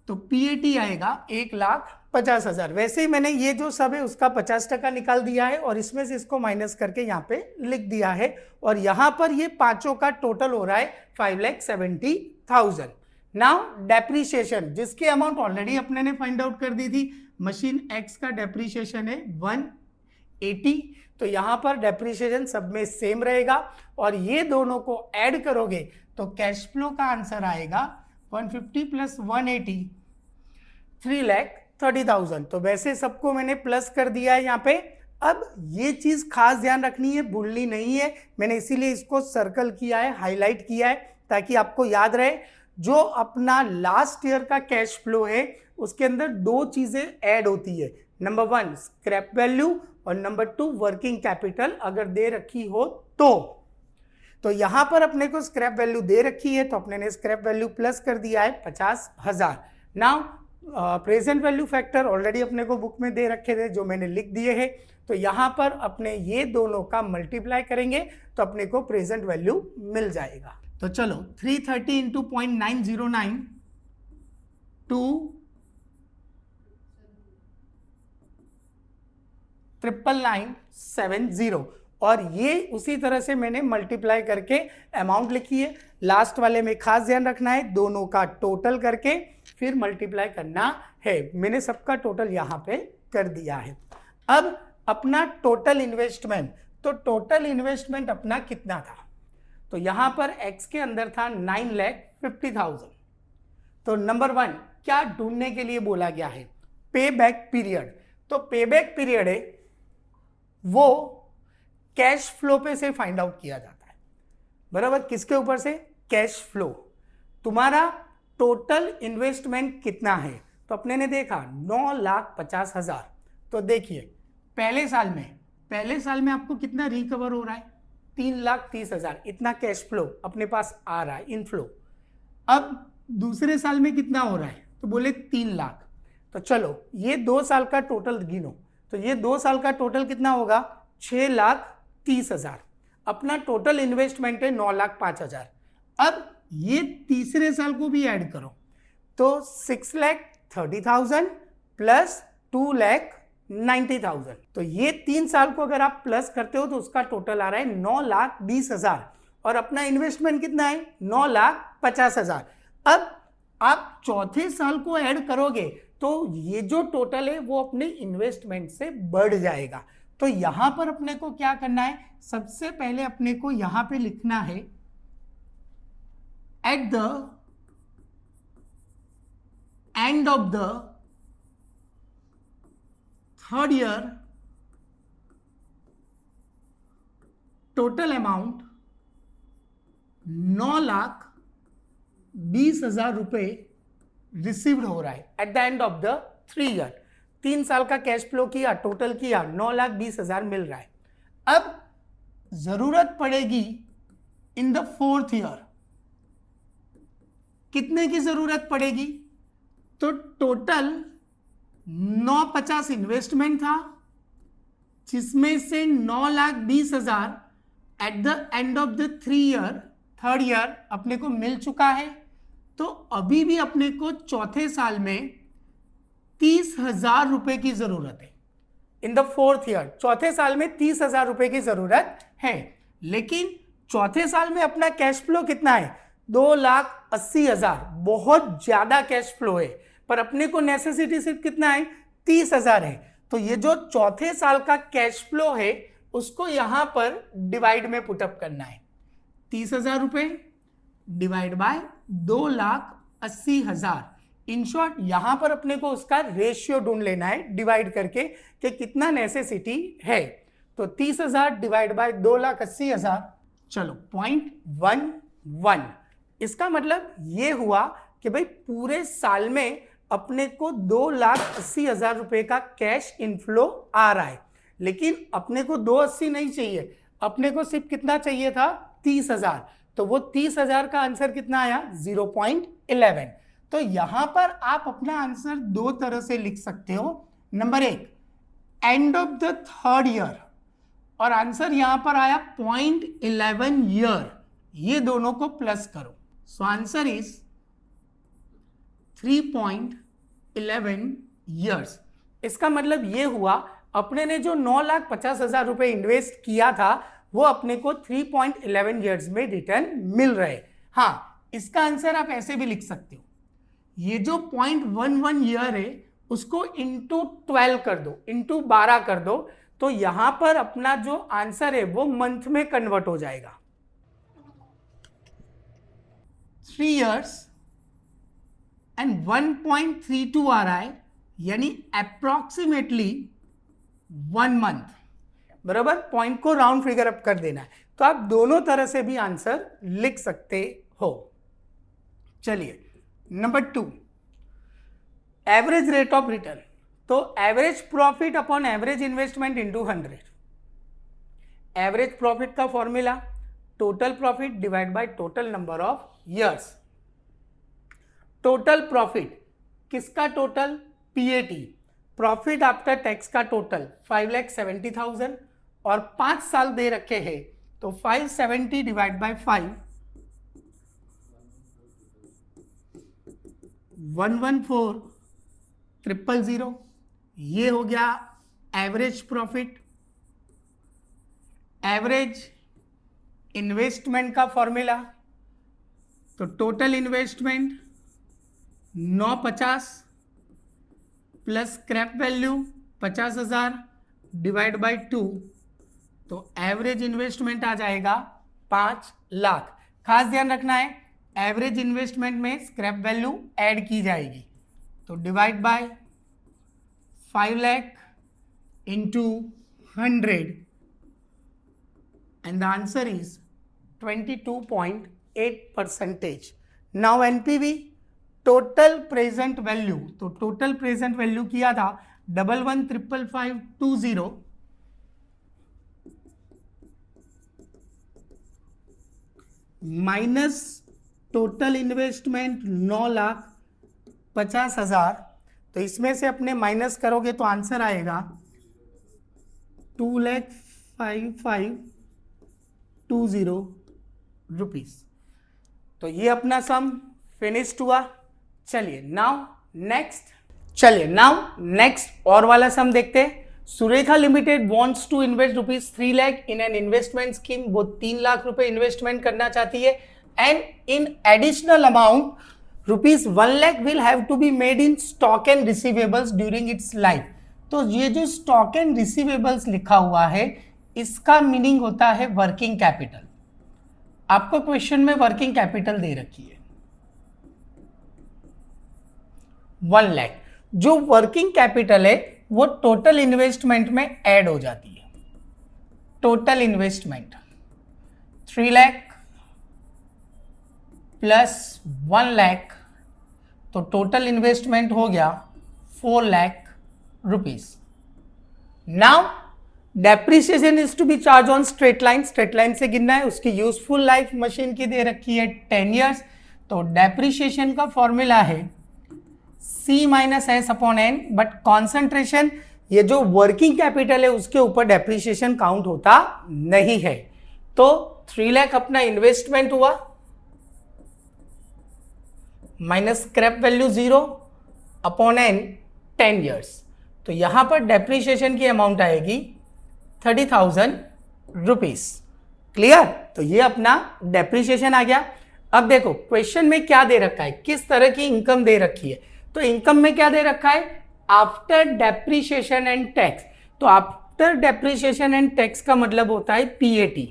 तो पीएटी आएगा 1,50,000। वैसे ही मैंने ये जो सब है उसका 50% निकाल दिया है और इसमें से इसको माइनस करके यहाँ पे लिख दिया है, और यहाँ पर ये पांचों का टोटल हो रहा है 5,70,000। नाउ डेप्रिसिएशन, जिसकी अमाउंट ऑलरेडी अपने ने फाइंड आउट कर दी थी, मशीन एक्स का डेप्रिसिएशन है 180, तो यहाँ पर डेप्रिसिएशन सब में सेम रहेगा, और ये दोनों को ऐड करोगे तो कैश फ्लो का आंसर आएगा 150 प्लस 180, 3,30,000। तो वैसे सबको मैंने प्लस कर दिया है यहाँ पे। अब ये चीज खास ध्यान रखनी है, भूलनी नहीं है, मैंने इसीलिए इसको सर्कल किया है, हाईलाइट किया है, ताकि आपको याद रहे। जो अपना लास्ट ईयर का कैश फ्लो है उसके अंदर दो चीजें ऐड होती है, नंबर 1 स्क्रैप वैल्यू और नंबर 2 वर्किंग कैपिटल अगर दे रखी हो तो यहां पर अपने को स्क्रैप वैल्यू दे रखी है तो अपने ने स्क्रैप वैल्यू प्लस कर दिया है 50,000। Now present value factor already अपने को बुक में दे रखे थे जो मैंने लिख दिए हैं, तो यहां पर अपने ये दोनों का मल्टीप्लाई करेंगे तो अपने को प्रेजेंट वैल्यू मिल जाएगा। तो चलो 330 इंटू 0.909 टू 99970, और ये उसी तरह से मैंने मल्टीप्लाई करके अमाउंट लिखी है। लास्ट वाले में खास ध्यान रखना है, दोनों का टोटल करके फिर मल्टीप्लाई करना है। मैंने सबका टोटल यहाँ पे कर दिया है। अब अपना टोटल इन्वेस्टमेंट, तो टोटल इन्वेस्टमेंट अपना कितना था, तो यहाँ पर एक्स के अंदर था 9,50,000। तो नंबर 1 क्या ढूंढने के लिए बोला गया है, पे बैक पीरियड। तो पेबैक पीरियड है वो कैश फ्लो पे से फाइंड आउट किया जाता है, बराबर। किसके ऊपर से? Cash flow. तुम्हारा टोटल इन्वेस्टमेंट कितना है? तो अपने ने देखा 9,50,000। तो देखिए पहले साल में आपको कितना रिकवर हो रहा है? 3,30,000। इतना कैश फ्लो अपने पास आ रहा है, इनफ्लो। अब दूसरे साल में कितना हो रहा है? तो बोले 3 लाख। तो चलो ये 2 साल का टोटल गिनो, तो ये 2 साल का टोटल कितना होगा? 6,30,000। अपना टोटल इन्वेस्टमेंट है 9,05,000। अब ये तीसरे साल को भी ऐड करो, तो 6,30,000 प्लस 2,90,000। तो ये 3 साल को अगर आप प्लस करते हो तो उसका टोटल आ रहा है 9,20,000। और अपना इन्वेस्टमेंट कितना है? 9,50,000। अब आप चौथे साल को ऐड करोगे तो ये जो टोटल है वो अपने इन्वेस्टमेंट से बढ़ जाएगा। तो यहां पर अपने को क्या करना है? सबसे पहले अपने को यहां पे लिखना है at the end of the third year total amount 9,20,000 रुपए रिसीव्ड हो रहा है at the end of the 3 year. 3 साल का कैश फ्लो किया, टोटल किया, 9,20,000 मिल रहा है। अब जरूरत पड़ेगी इन द 4th ईयर, कितने की जरूरत पड़ेगी? तो टोटल 9,50,000 इन्वेस्टमेंट था, जिसमें से 9,20,000 at the end of the 3rd year अपने को मिल चुका है। तो अभी भी अपने को चौथे साल में 30,000 रुपए की जरूरत है। इन द 4th ईयर चौथे साल में 30,000 रुपए की जरूरत है। लेकिन चौथे साल में अपना कैश फ्लो कितना है? 2,80,000। बहुत ज्यादा कैश फ्लो है, पर अपने को नेसेसिटी सिर्फ कितना है? 30,000 है। तो ये जो चौथे साल का कैश फ्लो है उसको यहां पर डिवाइड में पुटअप करना है। 30,000 रुपए डिवाइड बाय 2,80,000। इन शॉर्ट यहां पर अपने को उसका रेशियो ढूंढ लेना है डिवाइड करके कि कितना नेसेसिटी है। तो 30,000 डिवाइड बाय 2,80,000, चलो 0.11। इसका मतलब ये हुआ कि भाई पूरे साल में अपने को 2,80,000 रुपए का कैश इनफ्लो आ रहा है। लेकिन अपने को 280 नहीं चाहिए, अपने को सिर्फ कितना चाहिए था? 30,000। तो वो 30,000 का आंसर कितना आया? 0.11। तो यहां पर आप अपना आंसर दो तरह से लिख सकते हो। Number 1 end of the 3rd year, और आंसर यहां पर आया 0.11 ईयर। ये दोनों को प्लस करो, सो आंसर इज 3.11 ईयर्स। इसका मतलब ये हुआ अपने ने जो 9,50,000 रुपए इन्वेस्ट किया था वो अपने को 3.11 ईयर्स में रिटर्न मिल रहे। हाँ, इसका आंसर आप ऐसे भी लिख सकते हो, ये जो 0.11 ईयर है उसको इंटू 12 कर दो, इंटू 12 कर दो, तो यहां पर अपना जो आंसर है वो मंथ में कन्वर्ट हो जाएगा। 3 इयर्स एंड 1.32 आ रहा है, यानी अप्रोक्सीमेटली 1 मंथ, बराबर। पॉइंट को राउंड फिगर अप कर देना है। तो आप दोनों तरह से भी आंसर लिख सकते हो। चलिए number 2, average rate of return. तो average profit upon average investment into 100। Average profit का formula total profit divide by total number of years. Total profit किसका? Total PAT, profit after tax का टोटल 5,70,000 और 5 साल दे रखे हैं, तो 570 डिवाइड बाय 5 114,000। ये हो गया एवरेज प्रॉफिट। एवरेज इन्वेस्टमेंट का फॉर्मूला, तो total investment 950 plus scrap value 50,000 divide by 2, तो एवरेज इन्वेस्टमेंट आ जाएगा 5 लाख। खास ध्यान रखना है, एवरेज इन्वेस्टमेंट में स्क्रैप वैल्यू ऐड की जाएगी। तो divide by 5 lakh into 100 and the answer is 22.8%. Now NPV total present value, तो टोटल प्रेजेंट वैल्यू किया था 11,555,20 माइनस टोटल इन्वेस्टमेंट 9,50,000, तो इसमें से अपने माइनस करोगे तो आंसर आएगा 2,55,20 रुपीज। तो ये अपना सम फिनिश्ड हुआ। चलिए नाउ नेक्स्ट और वाला सम देखते हैं। Surekha limited wants to invest ₹3 lakh in an investment scheme. वो 3 लाख रुपए इन्वेस्टमेंट करना चाहती है and in additional amount ₹1 lakh will have to be made in stock and receivables during its life. तो ये जो स्टॉक एंड रिसीवेबल्स लिखा हुआ है इसका मीनिंग होता है वर्किंग कैपिटल। आपको क्वेश्चन में वर्किंग कैपिटल दे रखी है 1 लाख। जो वर्किंग कैपिटल है वो टोटल इन्वेस्टमेंट में ऐड हो जाती है। Total investment 3 lakh plus 1 lakh, तो टोटल इन्वेस्टमेंट हो गया 4 lakh rupees. Now depreciation is to be charged on straight line. Straight line से गिनना है। उसकी यूजफुल लाइफ मशीन की दे रखी है 10 ईयर्स। तो डेप्रिसिएशन का फॉर्मूला है C-S/N, बट कॉन्सेंट्रेशन ये जो वर्किंग कैपिटल है उसके ऊपर डेप्रिसिएशन काउंट होता नहीं है। तो 3 लाख अपना इन्वेस्टमेंट हुआ minus scrap value 0/N 10 years. तो यहां पर डेप्रिसिएशन की अमाउंट आएगी 30,000 रुपीज। क्लियर? तो ये अपना डेप्रिसिएशन आ गया। अब देखो क्वेश्चन में क्या दे रखा है, किस तरह की इनकम दे रखी है। तो इनकम में क्या दे रखा है, आफ्टर डेप्रिसिएशन एंड टैक्स। तो आफ्टर डेप्रिसिएशन एंड टैक्स का मतलब होता है PAT,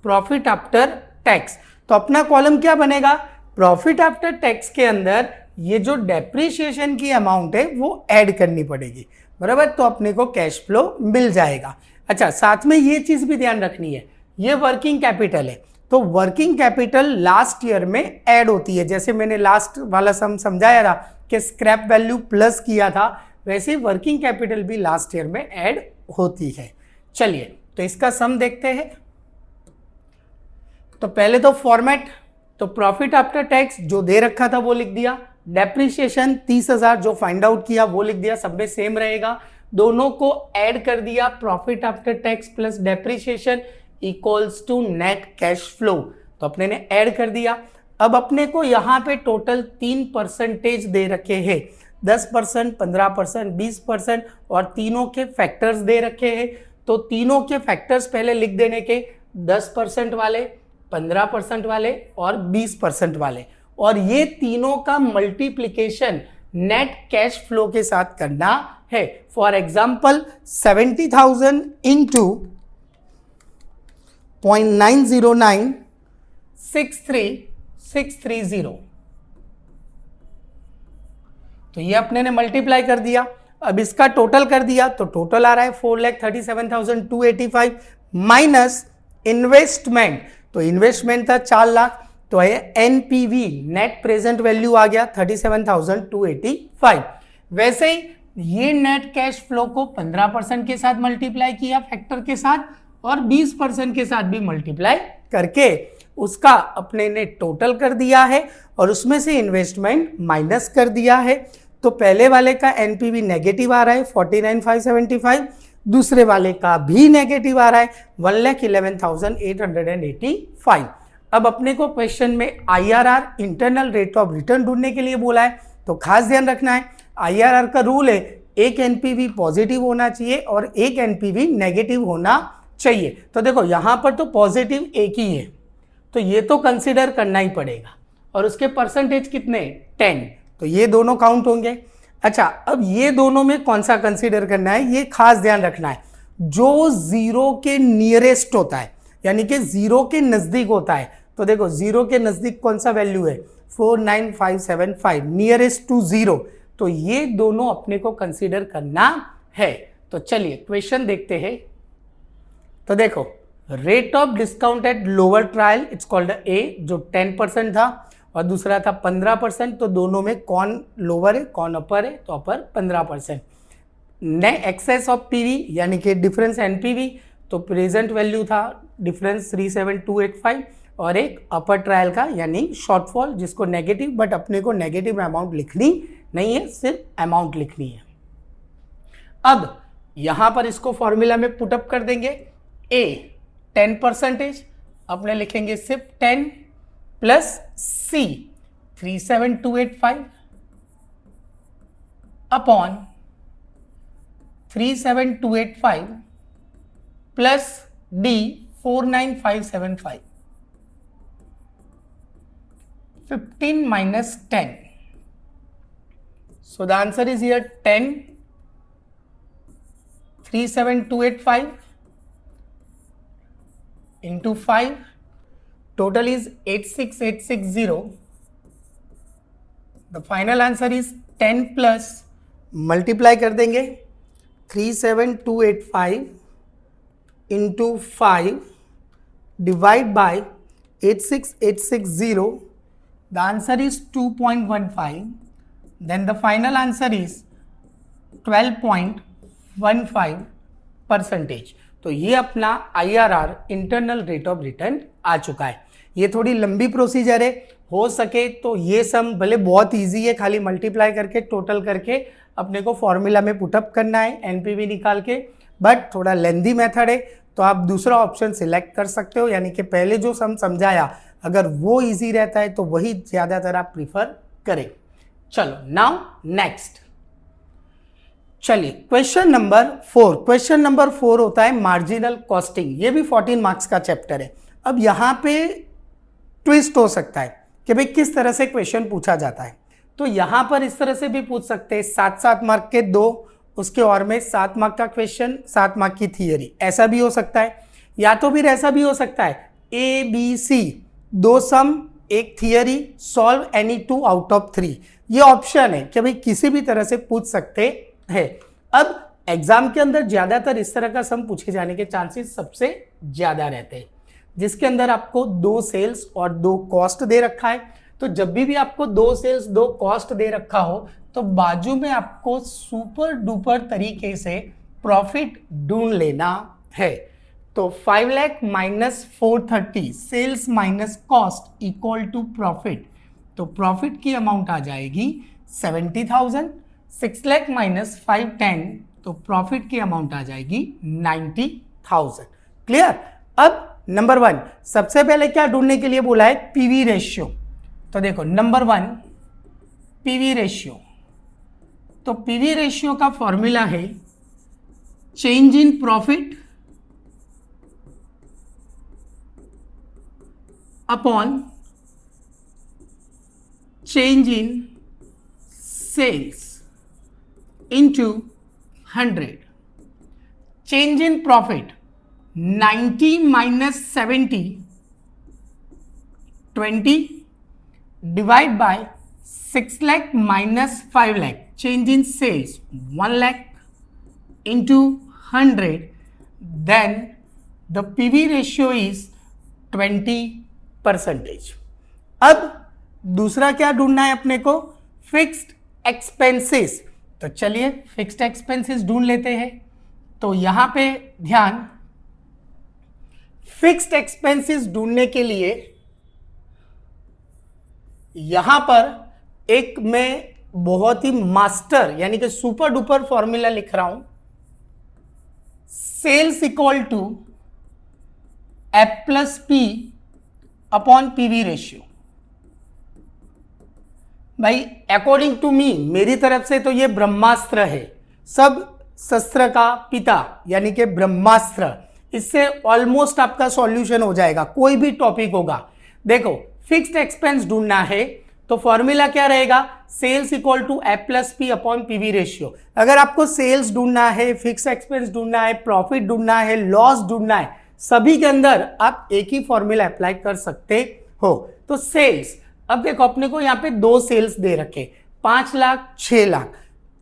प्रॉफिट आफ्टर टैक्स। तो अपना कॉलम क्या बनेगा, प्रॉफिट आफ्टर टैक्स के अंदर ये जो डेप्रिसिएशन की अमाउंट है वो ऐड करनी पड़ेगी, बराबर। तो अपने को कैश फ्लो मिल जाएगा। अच्छा, साथ में ये चीज भी ध्यान रखनी है, ये वर्किंग कैपिटल है तो वर्किंग कैपिटल लास्ट ईयर में ऐड होती है। जैसे मैंने लास्ट वाला सम समझाया था कि स्क्रैप वैल्यू प्लस किया था, वैसे वर्किंग कैपिटल भी लास्ट ईयर में ऐड होती है। चलिए तो इसका सम देखते हैं। तो पहले तो फॉर्मेट, तो प्रॉफिट आफ्टर टैक्स जो दे रखा था वो लिख दिया, डेप्रिसिएशन 30,000 जो फाइंड आउट किया वो लिख दिया, सब में सेम रहेगा। दोनों को ऐड कर दिया, profit after tax plus depreciation equals to net cash flow. तो अपने ने ऐड कर दिया। अब अपने को यहां पे टोटल 3% दे रखे हैं, 10%, 15%, 20% और तीनों के फैक्टर्स दे रखे हैं। तो तीनों के फैक्टर्स पहले लिख देने के, 10% वाले, 15% वाले और 20% वाले, और ये तीनों का मल्टीप्लीकेशन नेट कैश फ्लो के साथ करना है। फॉर एग्जाम्पल 70,000 इंटू 0.90963,630, तो ये अपने ने मल्टीप्लाई कर दिया। अब इसका टोटल कर दिया तो टोटल आ रहा है 4,37,285 माइनस इन्वेस्टमेंट, तो इन्वेस्टमेंट था 4 लाख, तो है NPV नेट प्रेजेंट वैल्यू आ गया 37,285। वैसे ही ये नेट कैश फ्लो को 15% के साथ मल्टीप्लाई किया फैक्टर के साथ और 20% के साथ भी मल्टीप्लाई करके उसका अपने ने टोटल कर दिया है और उसमें से इन्वेस्टमेंट माइनस कर दिया है। तो पहले वाले का NPV नेगेटिव आ रहा है 49,575, दूसरे वाले का भी नेगेटिव आ रहा है 1,11,885। अब अपने को क्वेश्चन में IRR internal rate of return ढूंढने के लिए बोला है, तो खास ध्यान रखना है IRR का रूल है एक NPV पॉजिटिव होना चाहिए और एक NPV नेगेटिव होना चाहिए। तो देखो यहां पर तो पॉजिटिव एक ही है तो ये तो कंसीडर करना ही पड़ेगा, और उसके परसेंटेज कितने 10, तो ये दोनों काउंट होंगे। अच्छा, अब ये दोनों में कौन सा कंसीडर करना है ये खास ध्यान रखना है, जो जीरो के नियरेस्ट होता है यानी कि जीरो के नजदीक होता है। तो देखो जीरो के नजदीक कौन सा वैल्यू है 49575, नियरेस्ट टू जीरो, तो ये दोनों अपने को कंसीडर करना है। तो चलिए क्वेश्चन देखते हैं। तो देखो, rate of discount at lower trial it's called a, जो 10% था और दूसरा था 15%। तो दोनों में कौन लोअर है कौन अपर है? तो अपर 15%। नेट एक्सेस ऑफ पीवी यानी कि डिफरेंस एनपीवी, तो प्रेजेंट वैल्यू था डिफरेंस 37285 और एक अपर ट्रायल का यानी शॉर्टफॉल जिसको नेगेटिव, बट अपने को नेगेटिव अमाउंट लिखनी नहीं है, सिर्फ अमाउंट लिखनी है। अब यहां पर इसको फॉर्मूला में पुटअप कर देंगे। ए 10%, अपने लिखेंगे सिर्फ 10 plus C 37285 upon 37285 plus D 49575, 15 minus 10. So the answer is here 10, 37285 into 5. Total is 86860. The final answer is 10 plus multiply कर देंगे 37285 into 5 divide by 86860. The answer is 2.15. Then the final answer is 12.15%. तो ये अपना IRR internal rate of return आ चुका है। ये थोड़ी लंबी प्रोसीजर है, हो सके तो ये सम भले बहुत इजी है, खाली मल्टीप्लाई करके टोटल करके अपने को फॉर्मूला में पुटअप करना है एनपीवी निकाल के, बट थोड़ा लेंदी मेथड है। तो आप दूसरा ऑप्शन सिलेक्ट कर सकते हो, यानी कि पहले जो सम समझाया अगर वो इजी रहता है तो वही ज्यादातर आप प्रीफर करें। चलो नाउ नेक्स्ट, चलिए क्वेश्चन नंबर 4। क्वेश्चन नंबर 4 होता है मार्जिनल कॉस्टिंग। ये भी 14 मार्क्स का चैप्टर है। अब यहां पे ट्विस्ट हो सकता है कि भाई किस तरह से क्वेश्चन पूछा जाता है। तो यहां पर इस तरह से भी पूछ सकते हैं, 7-7 मार्क के 2, उसके और में 7 मार्क का क्वेश्चन, 7 मार्क की थियरी, ऐसा भी हो सकता है। या तो फिर ऐसा भी हो सकता है ABC 2 sum 1 theory, solve any 2 out of 3। ये ऑप्शन है कि भाई किसी भी तरह से पूछ सकते हैं। अब एग्जाम के अंदर ज्यादातर इस तरह का सम पूछे जाने के चांसेस सबसे ज्यादा रहते हैं, जिसके अंदर आपको 2 सेल्स और 2 कॉस्ट दे रखा है। तो जब भी आपको 2 सेल्स 2 कॉस्ट दे रखा हो तो बाजू में आपको सुपर डुपर तरीके से प्रॉफिट ढूंढ लेना है। तो 5 lakh minus 430 sales minus cost equal to profit. तो प्रॉफिट की अमाउंट आ जाएगी 70,000। 6 लाख माइनस 510, तो प्रॉफिट की अमाउंट आ जाएगी 90,000। क्लियर? अब नंबर 1 सबसे पहले क्या ढूंढने के लिए बोला है? PV ratio. तो देखो नंबर 1 पीवी रेशियो। तो पीवी रेशियो का फॉर्मूला है change in profit upon change in sales into 100. Change in profit 90 minus 70 20 divide by 6 lakh minus 5 lakh. Change in sales 1 lakh into 100. Then the PV ratio is 20%. अब दूसरा क्या ढूंढना है अपने को? Fixed expenses. तो चलिए फिक्स्ड एक्सपेंसेस ढूंढ लेते हैं। तो यहां पे ध्यान, फिक्स्ड एक्सपेंसेस ढूंढने के लिए यहां पर एक मैं बहुत ही मास्टर यानी कि सुपर डुपर फॉर्मूला लिख रहा हूं, sales equal to F plus P upon PV ratio. भाई अकॉर्डिंग टू मी, मेरी तरफ से तो ये ब्रह्मास्त्र है, सब शस्त्र का पिता यानी कि ब्रह्मास्त्र। इससे ऑलमोस्ट आपका सॉल्यूशन हो जाएगा, कोई भी टॉपिक होगा। देखो फिक्स्ड एक्सपेंस ढूंढना है तो फॉर्मूला क्या रहेगा? Sales equal to F plus P upon PV ratio. अगर आपको सेल्स ढूंढना है, फिक्स्ड एक्सपेंस ढूंढना है, प्रॉफिट ढूंढना है, लॉस ढूंढना है, सभी के अंदर आप एक ही फॉर्मूला अप्लाई कर सकते हो। तो सेल्स, अब देखो अपने को यहाँ पे 2 सेल्स दे रखे, 5 lakh 6 lakh.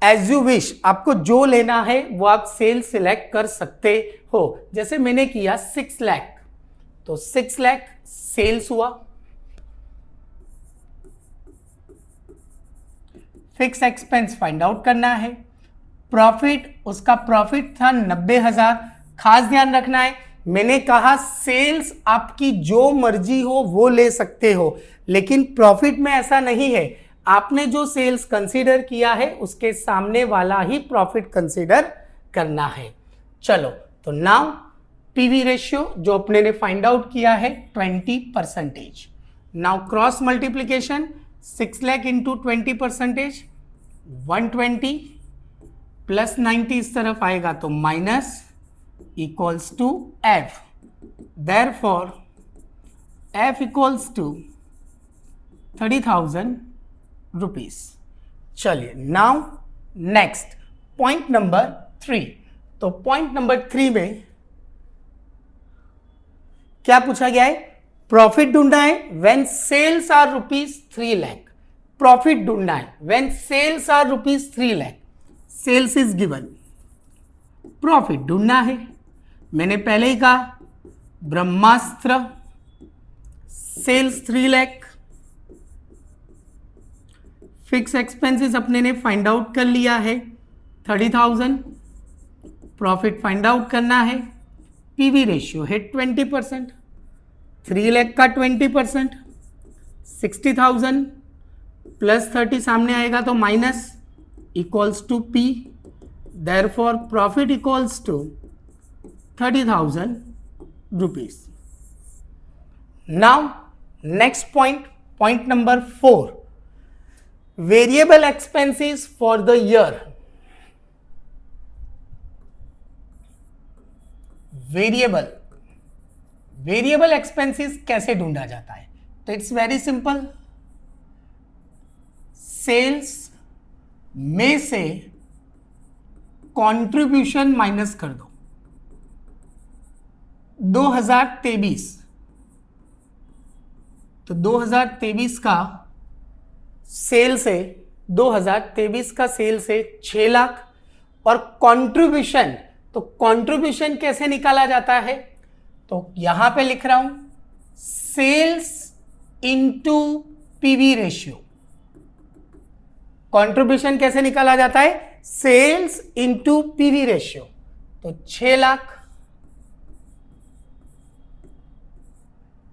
As you wish, आपको जो लेना है वो आप सेल सिलेक्ट कर सकते हो। जैसे मैंने किया 6 लाख, तो 6 लाख सेल्स हुआ। फिक्स एक्सपेंस फाइंड आउट करना है। प्रॉफिट, उसका प्रॉफिट था 90,000। खास ध्यान रखना है, मैंने कहा सेल्स आपकी जो मर्जी हो वो ले सकते हो, लेकिन प्रॉफिट में ऐसा नहीं है। आपने जो सेल्स कंसीडर किया है उसके सामने वाला ही प्रॉफिट कंसीडर करना है। चलो, तो नाउ पीवी रेशियो जो अपने ने फाइंड आउट किया है 20%। Now cross multiplication, 6 lakh into 20%, 120 प्लस 90 इस तरफ आएगा तो minus equals to F. Therefore F equals to 30,000 rupees. चलिए, नाउ नेक्स्ट पॉइंट नंबर 3। तो पॉइंट नंबर 3 में क्या पूछा गया है? प्रॉफिट ढूंढना है when sales are ₹3 lakh. Profit ढूंढना है when sales are ₹3 lakh. Sales is given, profit ढूंढना है। मैंने पहले ही कहा ब्रह्मास्त्र सेल्स 3 लाख। फिक्स एक्सपेंसेस अपने ने फाइंड आउट कर लिया है 30,000। प्रॉफिट फाइंड आउट करना है। पीवी रेशियो है 20%। 3 लाख का 20% 60,000 प्लस 30 सामने आएगा तो minus equals to P. Therefore profit equals to 30,000 rupees. Now next point, point number 4, variable expenses for the year. Variable expenses कैसे ढूंढा जाता है? तो इट्स वेरी सिंपल। सेल्स में से कंट्रीब्यूशन माइनस कर दो। 2023, तो 2023 का सेल से 2023 का सेल से 6 लाख। और कंट्रीब्यूशन, तो कंट्रीब्यूशन कैसे निकाला जाता है? तो यहां पे लिख रहा हूं sales into PV ratio. Contribution कैसे निकाला जाता है? Sales into PV ratio. तो 6 लाख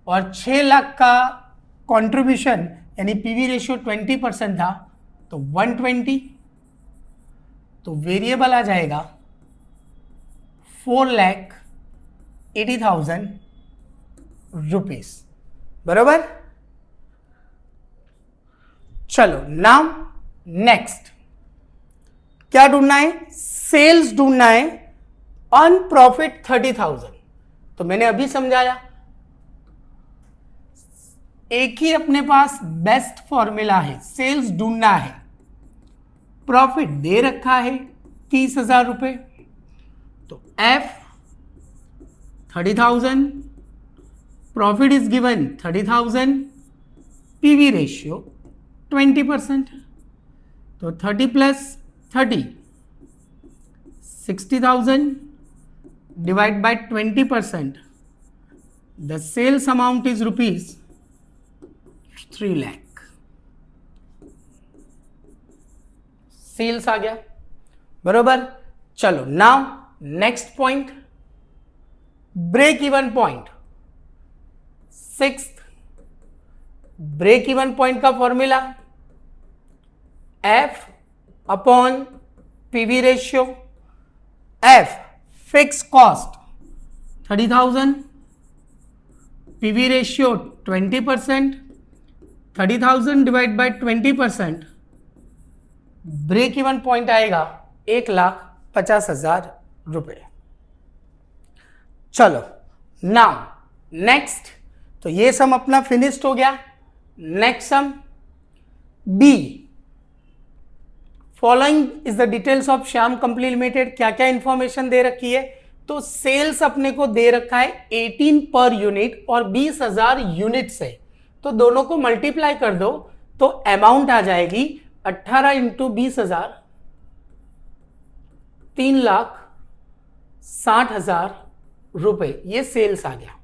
और 6 लाख का कंट्रीब्यूशन यानी पीवी रेशियो 20% था तो 120, तो वेरिएबल आ जाएगा 4,80,000 रुपीज। बरोबर। चलो, नाउ नेक्स्ट क्या ढूंढना है? सेल्स ढूंढना है ऑन प्रॉफिट 30,000। तो मैंने अभी समझाया, एक ही अपने पास बेस्ट फॉर्मूला है। सेल्स ढूंढना है, प्रॉफिट दे रखा है 30,000 रुपए, तो F 30,000, profit is given 30,000, PV ratio 20%, तो 30 plus 30 60,000 divide by 20%, the sales amount is ₹3 lakh. Sales आ गया। बरोबर। चलो, now next point, break even point. 6th break even point का formula F upon PV ratio. F fix cost 30,000, PV ratio 20%, 30,000 divide by 20%, break even point आएगा 1,50,000 रुपए। चलो, now next, तो ये सम अपना फिनिश्ड हो गया। Next sum B, following is the details of Shyam company limited. क्या क्या इंफॉर्मेशन दे रखी है? तो सेल्स अपने को दे रखा है 18 पर यूनिट और 20,000 यूनिट से, तो दोनों को मल्टीप्लाई कर दो तो अमाउंट आ जाएगी 18 इंटू 20,000 3,60,000 रुपए, ये सेल्स आ गया।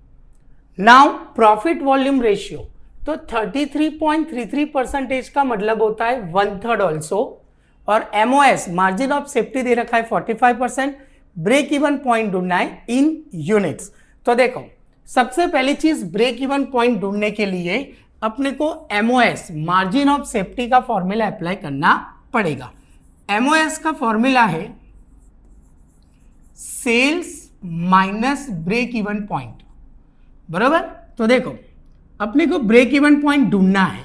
नाउ प्रॉफिट वॉल्यूम रेशियो, तो 33.33% का मतलब होता है 1/3 ऑल्सो, और एमओएस मार्जिन ऑफ सेफ्टी दे रखा है 45%, ब्रेक इवन पॉइंट ढूंढना है इन यूनिट्स। तो देखो सबसे पहली चीज ब्रेक इवन पॉइंट ढूंढने के लिए अपने को एमओएस मार्जिन ऑफ सेफ्टी का फॉर्मूला अप्लाई करना पड़ेगा। एमओएस का फॉर्मूला है sales minus break even point, बराबर। तो देखो अपने को ब्रेक इवन पॉइंट ढूंढना है,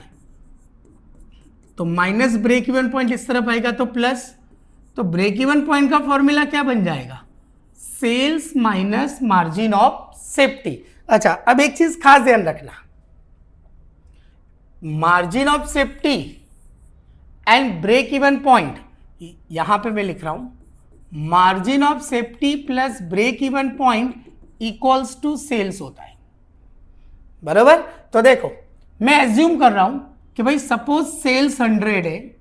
तो माइनस ब्रेक इवन पॉइंट इस तरफ आएगा तो प्लस, तो ब्रेक इवन पॉइंट का फॉर्मूला क्या बन जाएगा, sales minus margin of safety. अच्छा, अब एक चीज खास ध्यान रखना, margin of safety and break even point, यहां पे मैं लिख रहा हूं margin of safety plus break even point equals to sales होता है, बराबर। तो देखो मैं एज्यूम कर रहा हूं कि भाई सपोज सेल्स 100 है,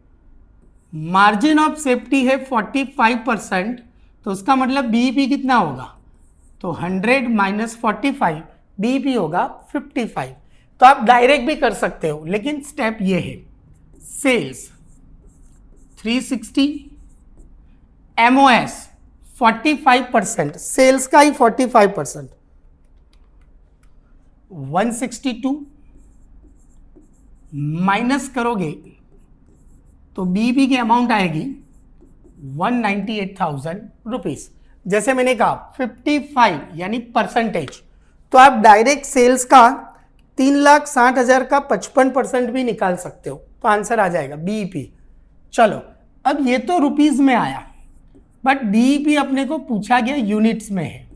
मार्जिन ऑफ सेफ्टी है 45%, तो उसका मतलब बीईपी कितना होगा, तो 100 माइनस 45, बीईपी होगा 55। तो आप डायरेक्ट भी कर सकते हो, लेकिन स्टेप ये है सेल्स 360, एमओएस 45%, सेल्स का ही 45%, 162 माइनस करोगे तो बीबी की अमाउंट आएगी 198,000 रुपीज। जैसे मैंने कहा 55 यानी परसेंटेज, तो आप डायरेक्ट सेल्स का 3,60,000 का 55% भी निकाल सकते हो, तो आंसर आ जाएगा बीईपी। चलो अब ये तो रुपीज में आया, बट बीईपी अपने को पूछा गया यूनिट्स में है,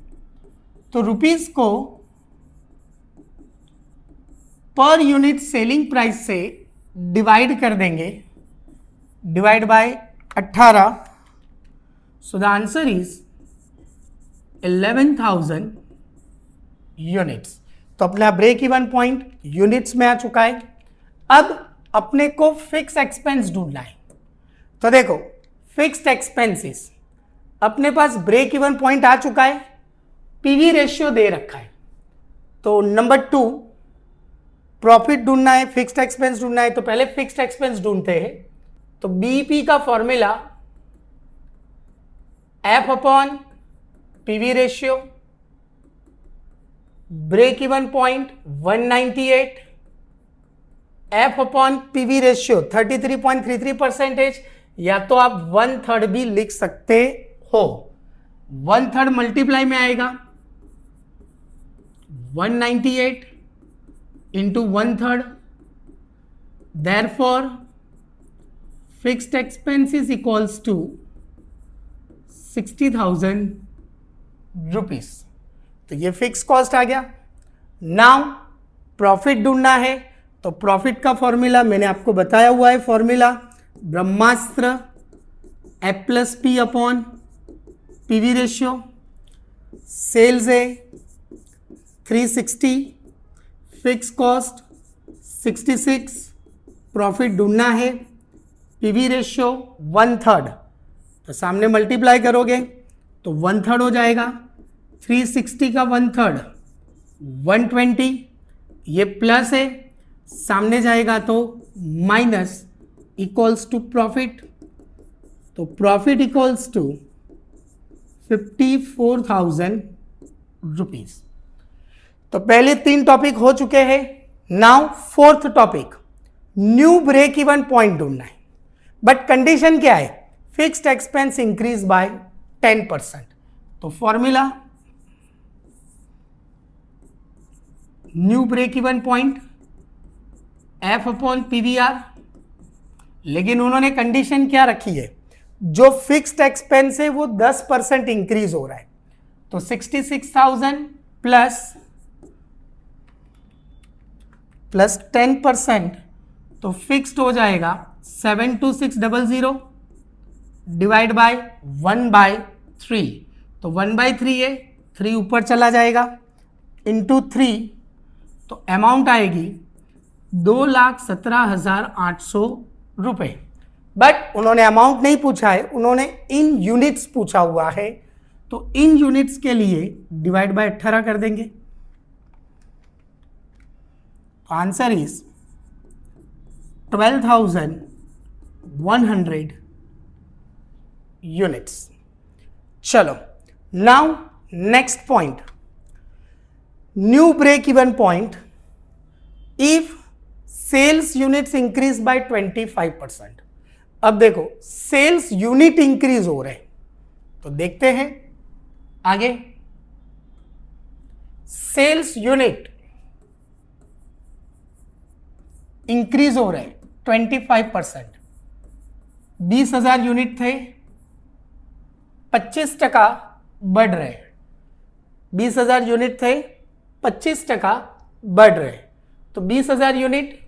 तो रुपीज को पर यूनिट सेलिंग प्राइस से डिवाइड कर देंगे, divide by 18, so the answer is 11,000 units. तो अपना ब्रेक इवन पॉइंट यूनिट्स में आ चुका है। अब अपने को फिक्स एक्सपेंस ढूंढना है, तो देखो फिक्स्ड एक्सपेंसेस अपने पास ब्रेक इवन पॉइंट आ चुका है, पीवी रेशियो दे रखा है, तो नंबर 2 प्रॉफिट ढूंढना है, फिक्स्ड एक्सपेंस ढूंढना है, तो पहले फिक्स्ड एक्सपेंस ढूंढते हैं। तो बीईपी का formula F upon PV ratio, break even point 198, F upon PV ratio 33.33%, या तो आप 1/3 भी लिख सकते हो। 1/3 मल्टीप्लाई में आएगा 198 into 1/3, therefore fixed expenses equals to 60,000 rupees. तो ये फिक्स कॉस्ट आ गया। नाउ प्रॉफिट ढूंढना है, तो प्रॉफिट का फॉर्मूला मैंने आपको बताया हुआ है, फॉर्मूला ब्रह्मास्त्र F plus P upon PV ratio, sales है 360, फिक्स कॉस्ट 66, प्रॉफिट ढूंढना है, पीवी रेशियो 1/3, तो सामने मल्टीप्लाई करोगे तो 1/3 हो जाएगा, 360 का 1/3 120, ये प्लस है, सामने जाएगा तो माइनस, इक्वल्स टू प्रॉफिट, तो प्रॉफिट इक्वल्स टू 54,000 रुपीज। तो पहले 3 टॉपिक हो चुके हैं। Now 4th topic, new break even point ढूंढना है, बट कंडीशन क्या है, फिक्स्ड एक्सपेंस इंक्रीज बाय 10%। तो formula new break even point F upon PVR, लेकिन उन्होंने कंडीशन क्या रखी है, जो फिक्स्ड एक्सपेंस है वो 10% इंक्रीज हो रहा है, तो 66,000 प्लस 10%, तो फिक्स्ड हो जाएगा 72600 डिवाइड बाय 1/3, तो 1/3 है, 3 ऊपर चला जाएगा, इंटू 3, तो अमाउंट आएगी 2,17,800 रुपये। बट उन्होंने अमाउंट नहीं पूछा है, उन्होंने इन यूनिट्स पूछा हुआ है। तो इन यूनिट्स के लिए डिवाइड बाय 18 कर देंगे। Answer is 12,100 units. चलो, now next point, new break even point if sales units increase by 25%। अब देखो सेल्स यूनिट इंक्रीज हो रहे हैं, तो देखते हैं आगे। सेल्स यूनिट इंक्रीज हो रहे हैं 25%। 20,000 यूनिट थे, 25% बढ़ रहे हैं। 20,000 यूनिट थे, 25% बढ़ रहे हैं। तो 20,000 unit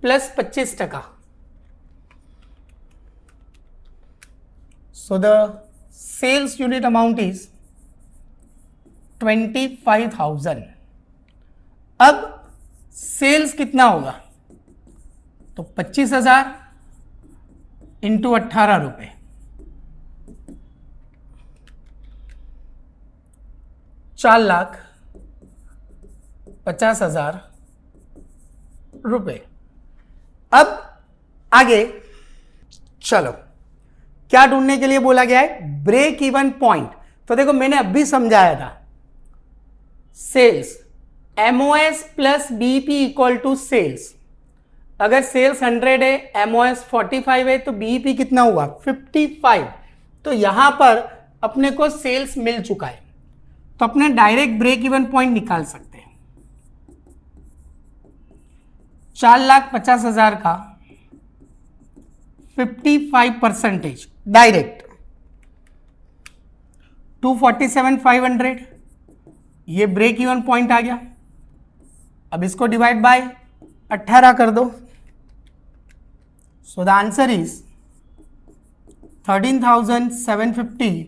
plus 25%, so the sales unit amount is 25,000। अब सेल्स कितना होगा, तो 25,000 इंटू 18 रुपए, 4,50,000 रुपए। अब आगे चलो, क्या ढूंढने के लिए बोला गया है, ब्रेक इवन पॉइंट। तो देखो मैंने अभी समझाया था, sales MOS plus BEP equal to sales. अगर सेल्स 100 है, एमओएस 45 है, तो बीईपी कितना हुआ 55। तो यहां पर अपने को सेल्स मिल चुका है, तो अपने डायरेक्ट ब्रेक इवन पॉइंट निकाल सकते हैं। 4,50,000 का 55% डायरेक्ट 247,500, ये ब्रेक इवन पॉइंट आ गया। अब इसको डिवाइड बाय 18 कर दो, so the answer is 13,750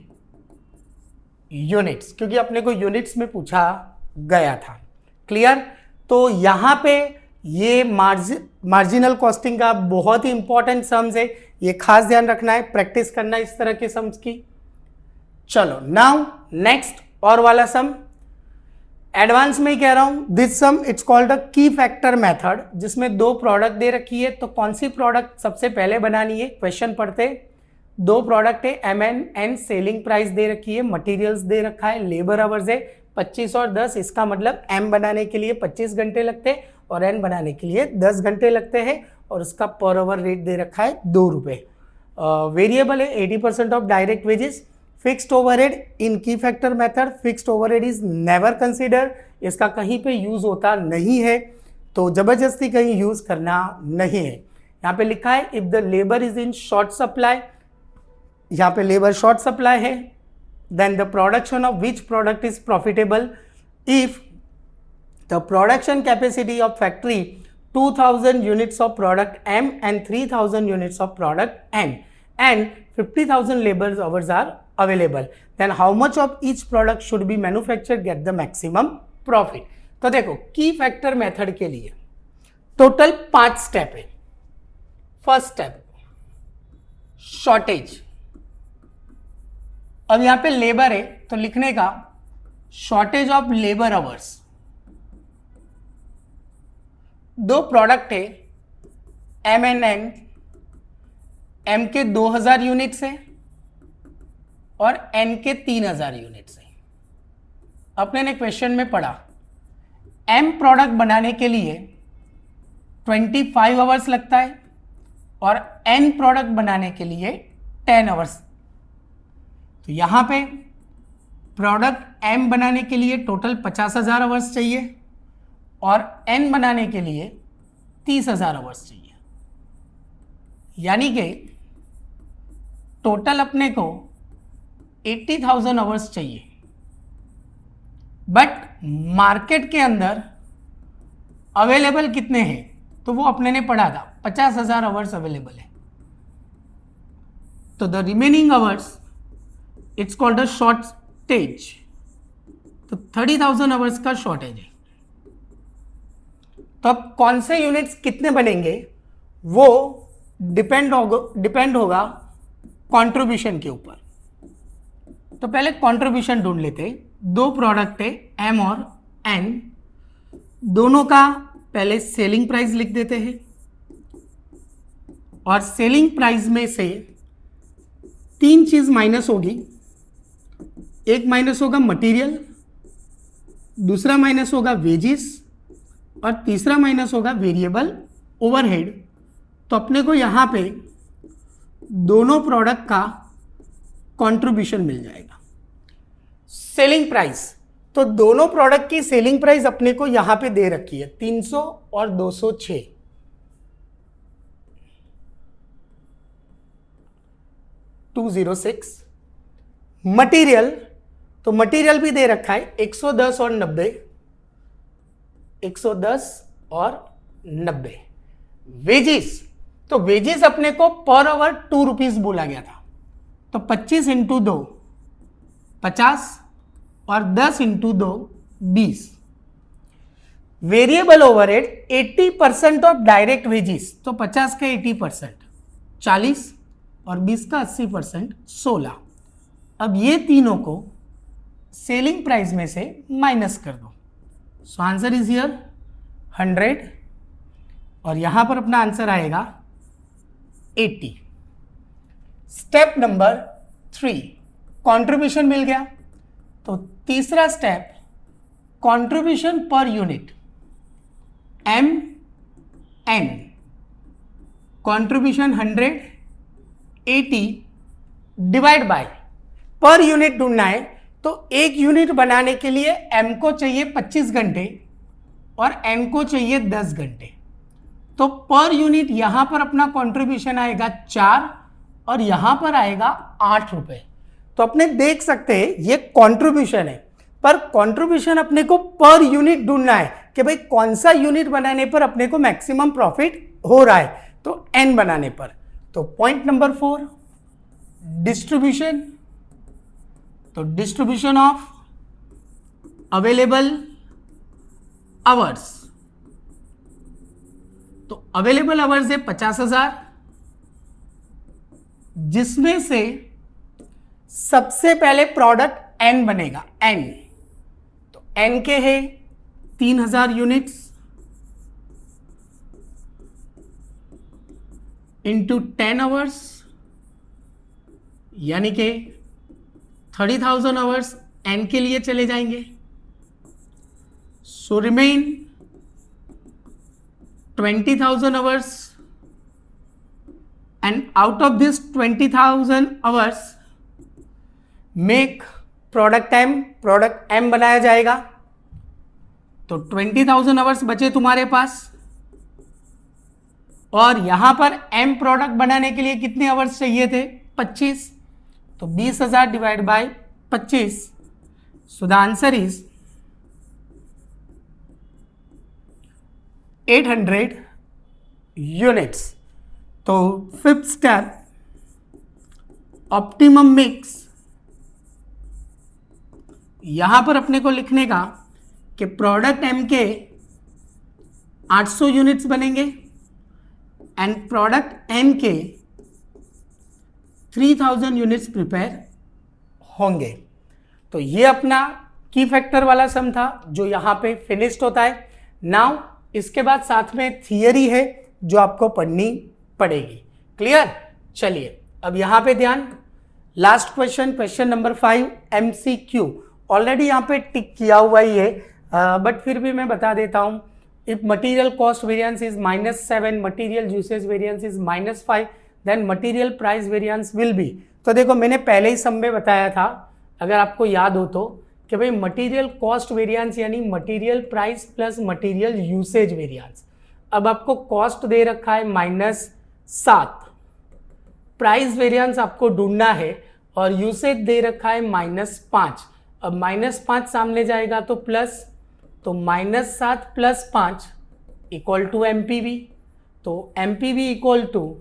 units, क्योंकि अपने को यूनिट्स में पूछा गया था। क्लियर। तो यहां पे ये मार्जिनल कॉस्टिंग का बहुत ही इंपॉर्टेंट सम्स है, ये खास ध्यान रखना है, प्रैक्टिस करना है इस तरह के सम्स की। चलो नाउ नेक्स्ट और वाला सम, एडवांस में ही कह रहा हूं, this sum it's called a key factor method, जिसमें दो प्रोडक्ट दे रखी है, तो कौन सी प्रोडक्ट सबसे पहले बनानी है, क्वेश्चन पढ़ते। दो प्रोडक्ट है, MN सेलिंग प्राइस दे रखी है, मटेरियल्स दे रखा है, लेबर आवर्स है 25 और 10, इसका मतलब M बनाने के लिए 25 घंटे लगते हैं और N बनाने के लिए 10 घंटे लगते हैं, और उसका पर आवर रेट दे रखा है 2 रुपये। वेरिएबल है 80% of direct wages. Fixed overhead in key factor method, fixed overhead is never consider, इसका कहीं पे यूज होता नहीं है, तो जबरदस्ती कहीं यूज करना नहीं है। यहाँ पे लिखा है if the labour is in short supply, यहाँ पे लेबर शॉर्ट सप्लाई है, then the production of which product is profitable if the production capacity of factory 2,000 units of product M and 3,000 units of product N and 50,000 labor hours are available, then how much of each product should be manufactured get the maximum profit। तो देखो की factor method के लिए total 5 step है। First step shortage. अब यहां पे labour है, तो लिखने का शॉर्टेज ऑफ लेबर आवर्स। दो प्रोडक्ट है, MN, M के 2,000 यूनिट्स है और N के 3,000 यूनिट्स है। अपने ने क्वेश्चन में पढ़ा M प्रोडक्ट बनाने के लिए 25 आवर्स लगता है और N प्रोडक्ट बनाने के लिए 10 आवर्स। तो यहां पे प्रोडक्ट M बनाने के लिए टोटल 50,000 आवर्स चाहिए और N बनाने के लिए 30,000 आवर्स चाहिए, यानी कि टोटल अपने को 80,000 आवर्स चाहिए। बट मार्केट के अंदर अवेलेबल कितने हैं, तो वो अपने ने पढ़ा था 50,000 आवर्स अवेलेबल है। तो the remaining hours it's called a shortage, तो 30,000 आवर्स का शॉर्टेज है। तो अब कौन से यूनिट्स कितने बनेंगे वो डिपेंड होगा कंट्रीब्यूशन के ऊपर। तो पहले कंट्रीब्यूशन ढूंढ लेते हैं। दो प्रोडक्ट है एम और एन, दोनों का पहले सेलिंग प्राइस लिख देते हैं और सेलिंग प्राइस में से तीन चीज माइनस होगी। एक माइनस होगा मटेरियल, दूसरा माइनस होगा वेजेस और तीसरा माइनस होगा वेरिएबल ओवरहेड। तो अपने को यहां पे दोनों प्रोडक्ट का कंट्रीब्यूशन मिल जाएगा। सेलिंग प्राइस, तो दोनों प्रोडक्ट की सेलिंग प्राइस अपने को यहां पे दे रखी है 300 और 206। मटेरियल, तो मटेरियल भी दे रखा है 110 और 90, 110 और 90। वेजेस, तो वेजेस अपने को पर आवर 2 रुपीज बोला गया था, तो 25 इंटू 2 50 और 10 into 2 20। Variable overhead 80% of direct wages, तो 50 का 80% 40 और 20 का 80% 16। अब ये तीनों को सेलिंग प्राइस में से माइनस कर दो। सो आंसर इज हियर 100 और यहां पर अपना आंसर आएगा 80। स्टेप नंबर 3, कंट्रीब्यूशन मिल गया। तो तीसरा step contribution per unit, M N, contribution 100 80 divide by, per unit ढूंढना है। तो एक यूनिट बनाने के लिए एम को चाहिए 25 घंटे और एन को चाहिए 10 घंटे। तो पर यूनिट यहां पर अपना कंट्रीब्यूशन आएगा 4 और यहां पर आएगा 8 रुपए। तो अपने देख सकते हैं ये कंट्रीब्यूशन है, पर कंट्रीब्यूशन अपने को पर यूनिट ढूंढना है कि भाई कौन सा यूनिट बनाने पर अपने को मैक्सिमम प्रॉफिट हो रहा है, तो एन बनाने पर। तो पॉइंट नंबर 4 डिस्ट्रीब्यूशन, तो डिस्ट्रीब्यूशन ऑफ अवेलेबल आवर्स, तो अवेलेबल आवर्स है 50,000, जिसमें से सबसे पहले प्रोडक्ट एन बनेगा, एन। तो एन के है 3,000 यूनिट्स इंटू 10 आवर्स, यानी कि 30,000 आवर्स एन के लिए चले जाएंगे। So remain 20,000 hours and out of this 20,000 hours make product M बनाया जाएगा। तो 20,000 आवर्स बचे तुम्हारे पास और यहां पर एम प्रोडक्ट बनाने के लिए कितने आवर्स चाहिए थे 25, तो 20,000 divide by 25। So the answer is 800 units. तो फिफ्थ स्टेप ऑप्टिमम मिक्स, यहां पर अपने को लिखने का कि प्रोडक्ट एम के 800 यूनिट्स बनेंगे एंड प्रोडक्ट एन के 3,000 यूनिट्स प्रिपेयर होंगे। तो ये अपना की फैक्टर वाला सम था जो यहां पे फिनिश्ड होता है। नाउ इसके बाद साथ में थियरी है जो आपको पढ़नी पड़ेगी। क्लियर? चलिए अब यहां पे ध्यान, last question, question number 5 MCQ। Already यहां पे टिक किया हुआ ही है, बट फिर भी मैं बता देता हूं। If material cost variance is -7, material usage variance is -5, then material price variance will be. तो देखो मैंने पहले ही सम में बताया था, अगर आपको याद हो तो, कि भाई मटीरियल कॉस्ट वेरिएंस यानी material price plus material usage variance. अब आपको कॉस्ट दे रखा है -7, प्राइस वेरिएंस आपको ढूंढना है और यूसेज दे रखा है -5। अब -5 सामने जाएगा तो प्लस, तो -7 + 5 इक्वल टू MPV। तो MPV इक्वल टू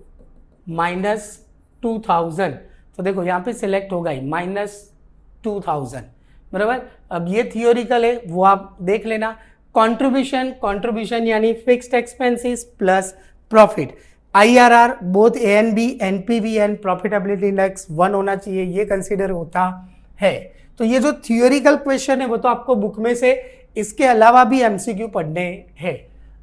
-2000। तो देखो यहाँ पे सिलेक्ट होगा ही -2000, बराबर। अब ये थियोरिकल है, वो आप देख लेना। कंट्रीब्यूशन यानी fixed expenses plus profit. IRR both ANB, NPV and profitability index 1 होना चाहिए, ये कंसीडर होता है। तो ये जो थियोरिकल क्वेश्चन है वो तो आपको बुक में से, इसके अलावा भी MCQ पढ़ने हैं।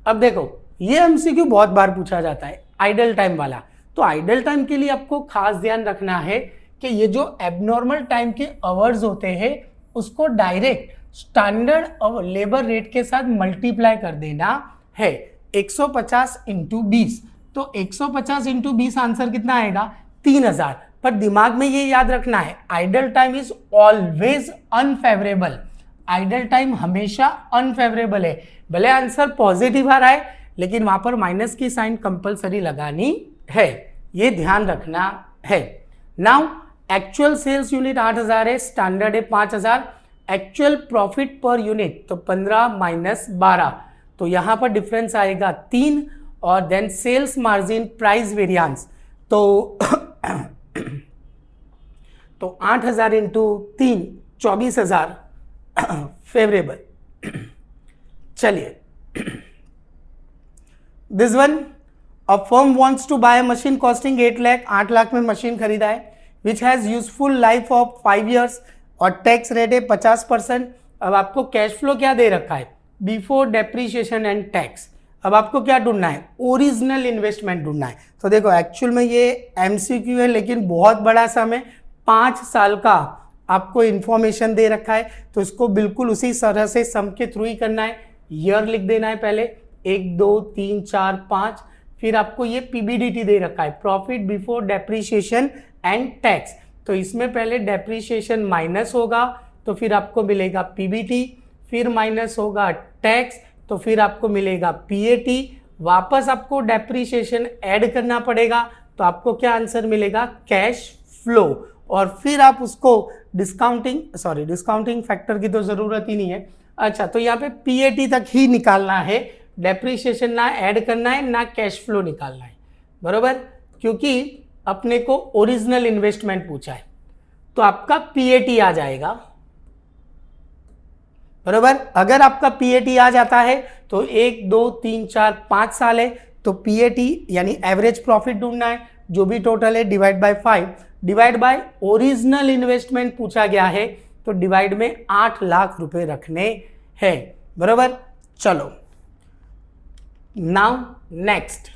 अब देखो ये MCQ बहुत बार पूछा जाता है, आइडल टाइम वाला। तो आइडल टाइम के लिए आपको खास ध्यान रखना है कि ये जो एबनॉर्मल टाइम के आवर्स होते हैं उसको डायरेक्ट स्टैंडर्ड लेबर रेट के साथ मल्टीप्लाई कर देना है। 150 इंटू 20, तो 150 इंटू 20 आंसर कितना आएगा? 3000। पर दिमाग में ये याद रखना है, idle time is always unfavourable. Idle time हमेशा अनफेवरेबल है। भले आंसर पॉजिटिव आ रहा है लेकिन वहां पर माइनस की साइन कंपलसरी लगानी है, ये ध्यान रखना है। नाउ एक्चुअल सेल्स यूनिट 8000 है, स्टैंडर्ड है 5000। एक्चुअल प्रॉफिट पर यूनिट तो 15 माइनस 12, तो यहां पर डिफरेंस आएगा 3। और then sales margin price variance तो 8000 इंटू 3 24,000 फेवरेबल। चलिए this one, a firm wants to buy machine costing 8 lakh, 8 lakh में मशीन खरीदा है, which has useful life of 5 years और टैक्स रेट है 50%। अब आपको कैश फ्लो क्या दे रखा है? Before depreciation and tax. अब आपको क्या ढूंढना है? ओरिजिनल इन्वेस्टमेंट ढूंढना है। तो देखो एक्चुअल में ये MCQ है लेकिन बहुत बड़ा सम है, 5 साल का आपको इंफॉर्मेशन दे रखा है, तो इसको बिल्कुल उसी तरह से सम के थ्रू ही करना है। ईयर लिख देना है पहले, 1 2 3 4 5, फिर आपको ये PBDT दे रखा है, profit before depreciation and tax. तो इसमें पहले डेप्रीशिएशन माइनस होगा तो फिर आपको मिलेगा PBT, फिर माइनस होगा टैक्स तो फिर आपको मिलेगा PAT, वापस आपको डेप्रीशिएशन ऐड करना पड़ेगा तो आपको क्या आंसर मिलेगा? Cash flow. और फिर आप उसको डिस्काउंटिंग फैक्टर की तो जरूरत ही नहीं है। अच्छा, तो यहाँ पे PAT तक ही निकालना है, डेप्रीशिएशन ना ऐड करना है ना कैश फ्लो निकालना है, बरोबर, क्योंकि अपने को ओरिजिनल इन्वेस्टमेंट पूछा है। तो आपका PAT आ जाएगा, बरोबर। अगर आपका PAT आ जाता है तो 1 2 3 4 5 साल है, तो PAT यानी एवरेज प्रॉफिट ढूंढना है, जो भी टोटल है divide by 5, divide by original investment पूछा गया है तो डिवाइड में 8 लाख रुपए रखने हैं, बरोबर। चलो now next,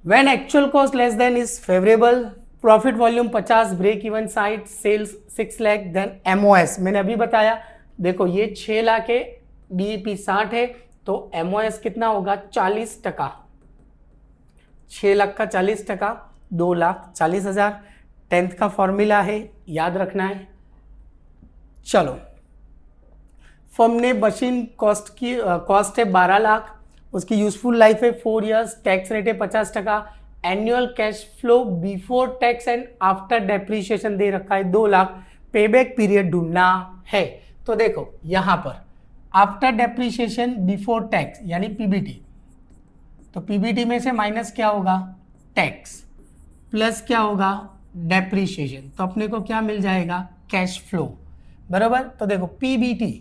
when actual cost less than is favourable, profit volume 50, break even side, sales 6 lakh, then MOS मैंने अभी बताया। देखो ये 6 लाख है, BEP 60 है, तो MOS कितना होगा? 40%। 6 लाख का 40%, 2,40,000। 10th का फॉर्मूला है, याद रखना है। चलो, फर्म ने मशीन कॉस्ट है 12 लाख, उसकी यूजफुल लाइफ है 4 years, टैक्स रेट है 50%, annual cash flow before tax and after depreciation दे रखा है 2 लाख, पेबैक पीरियड ढूंढना है। तो देखो यहां पर आफ्टर डेप्रीशिएशन बिफोर टैक्स यानी PBT, तो PBT में से माइनस क्या होगा? टैक्स, प्लस क्या होगा? डेप्रीशिएशन, तो अपने को क्या मिल जाएगा? कैश फ्लो, बराबर। तो देखो PBT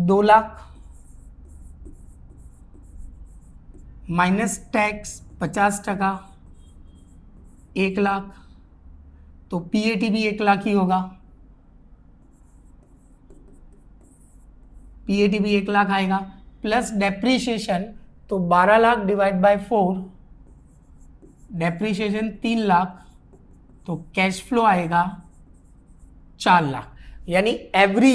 2 lakh minus tax 50%, 1 lakh, तो PAT भी 1 लाख ही होगा, PAT भी 1 लाख आएगा, प्लस डेप्रीशिएशन तो 12 lakh divide bye 4, depreciation 3 lakh, तो कैश फ्लो आएगा 4 लाख। यानी एवरी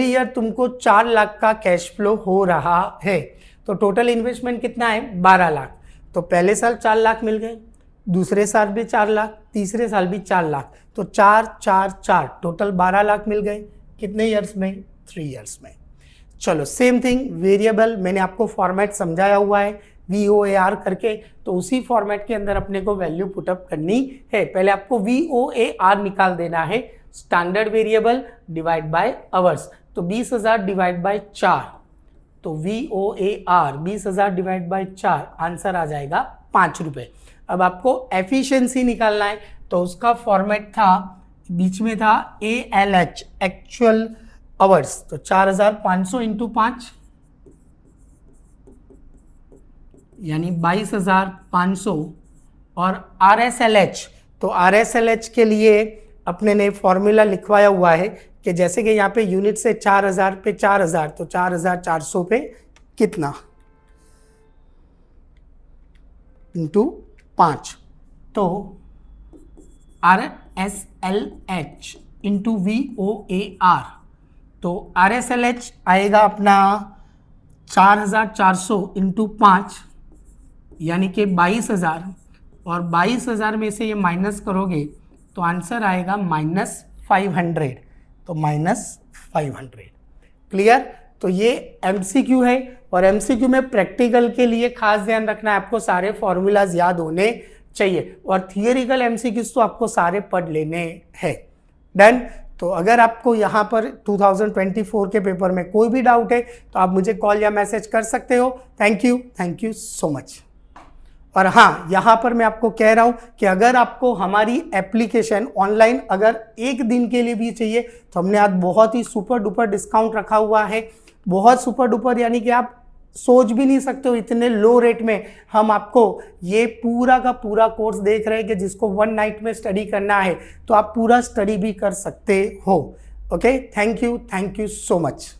ईयर तुमको 4 लाख का कैश फ्लो हो रहा है। तो टोटल इन्वेस्टमेंट कितना है? 12 लाख। तो पहले साल 4 लाख मिल गए, दूसरे साल भी 4 लाख, तीसरे साल भी 4 लाख, तो 4 4 4 टोटल 12 लाख मिल गए। कितने ईयर्स में? 3 ईयर्स में। चलो सेम थिंग, वेरिएबल मैंने आपको फॉर्मेट समझाया हुआ है VOAR करके, तो उसी फॉर्मेट के अंदर अपने को वैल्यू पुटअप करनी है। पहले आपको VOAR निकाल देना है, standard variable divide by hours, तो 20,000 डिवाइड बाय 4, तो VOAR 20,000 डिवाइड बाय 4, आंसर आ जाएगा 5 रुपए। अब आपको एफिशिएंसी निकालना है, तो उसका फॉर्मेट था, बीच में था ALH एक्चुअल आवर्स, तो 4,500 इंटू 5, यानी 22,500। और RSLH, तो RSLH के लिए अपने ने फॉर्मूला लिखवाया हुआ है कि जैसे कि यहाँ पे यूनिट से 4,000 पे 4,000, तो 4,400 पे कितना इंटू 5, तो RSLH इंटू VOAR, तो RSLH आएगा अपना 4,400 इंटू 5 यानी कि 22,000, और 22,000 में से ये माइनस करोगे तो आंसर आएगा -500, तो -500। क्लियर? तो ये MCQ है, और MCQ में प्रैक्टिकल के लिए खास ध्यान रखना है, आपको सारे फॉर्मूलाज याद होने चाहिए, और थियोरिकल MCQs तो आपको सारे पढ़ लेने हैं। डन? तो अगर आपको यहाँ पर 2024 के पेपर में कोई भी डाउट है तो आप मुझे कॉल या मैसेज कर सकते हो। Thank you so much. और हाँ, यहाँ पर मैं आपको कह रहा हूँ कि अगर आपको हमारी एप्लीकेशन ऑनलाइन अगर एक दिन के लिए भी चाहिए तो हमने आज बहुत ही सुपर डुपर डिस्काउंट रखा हुआ है, बहुत सुपर डुपर, यानी कि आप सोच भी नहीं सकते हो इतने लो रेट में हम आपको ये पूरा का पूरा कोर्स देख रहे हैं कि जिसको 1 नाइट में स्टडी करना है तो आप पूरा स्टडी भी कर सकते हो। Okay, thank you so much.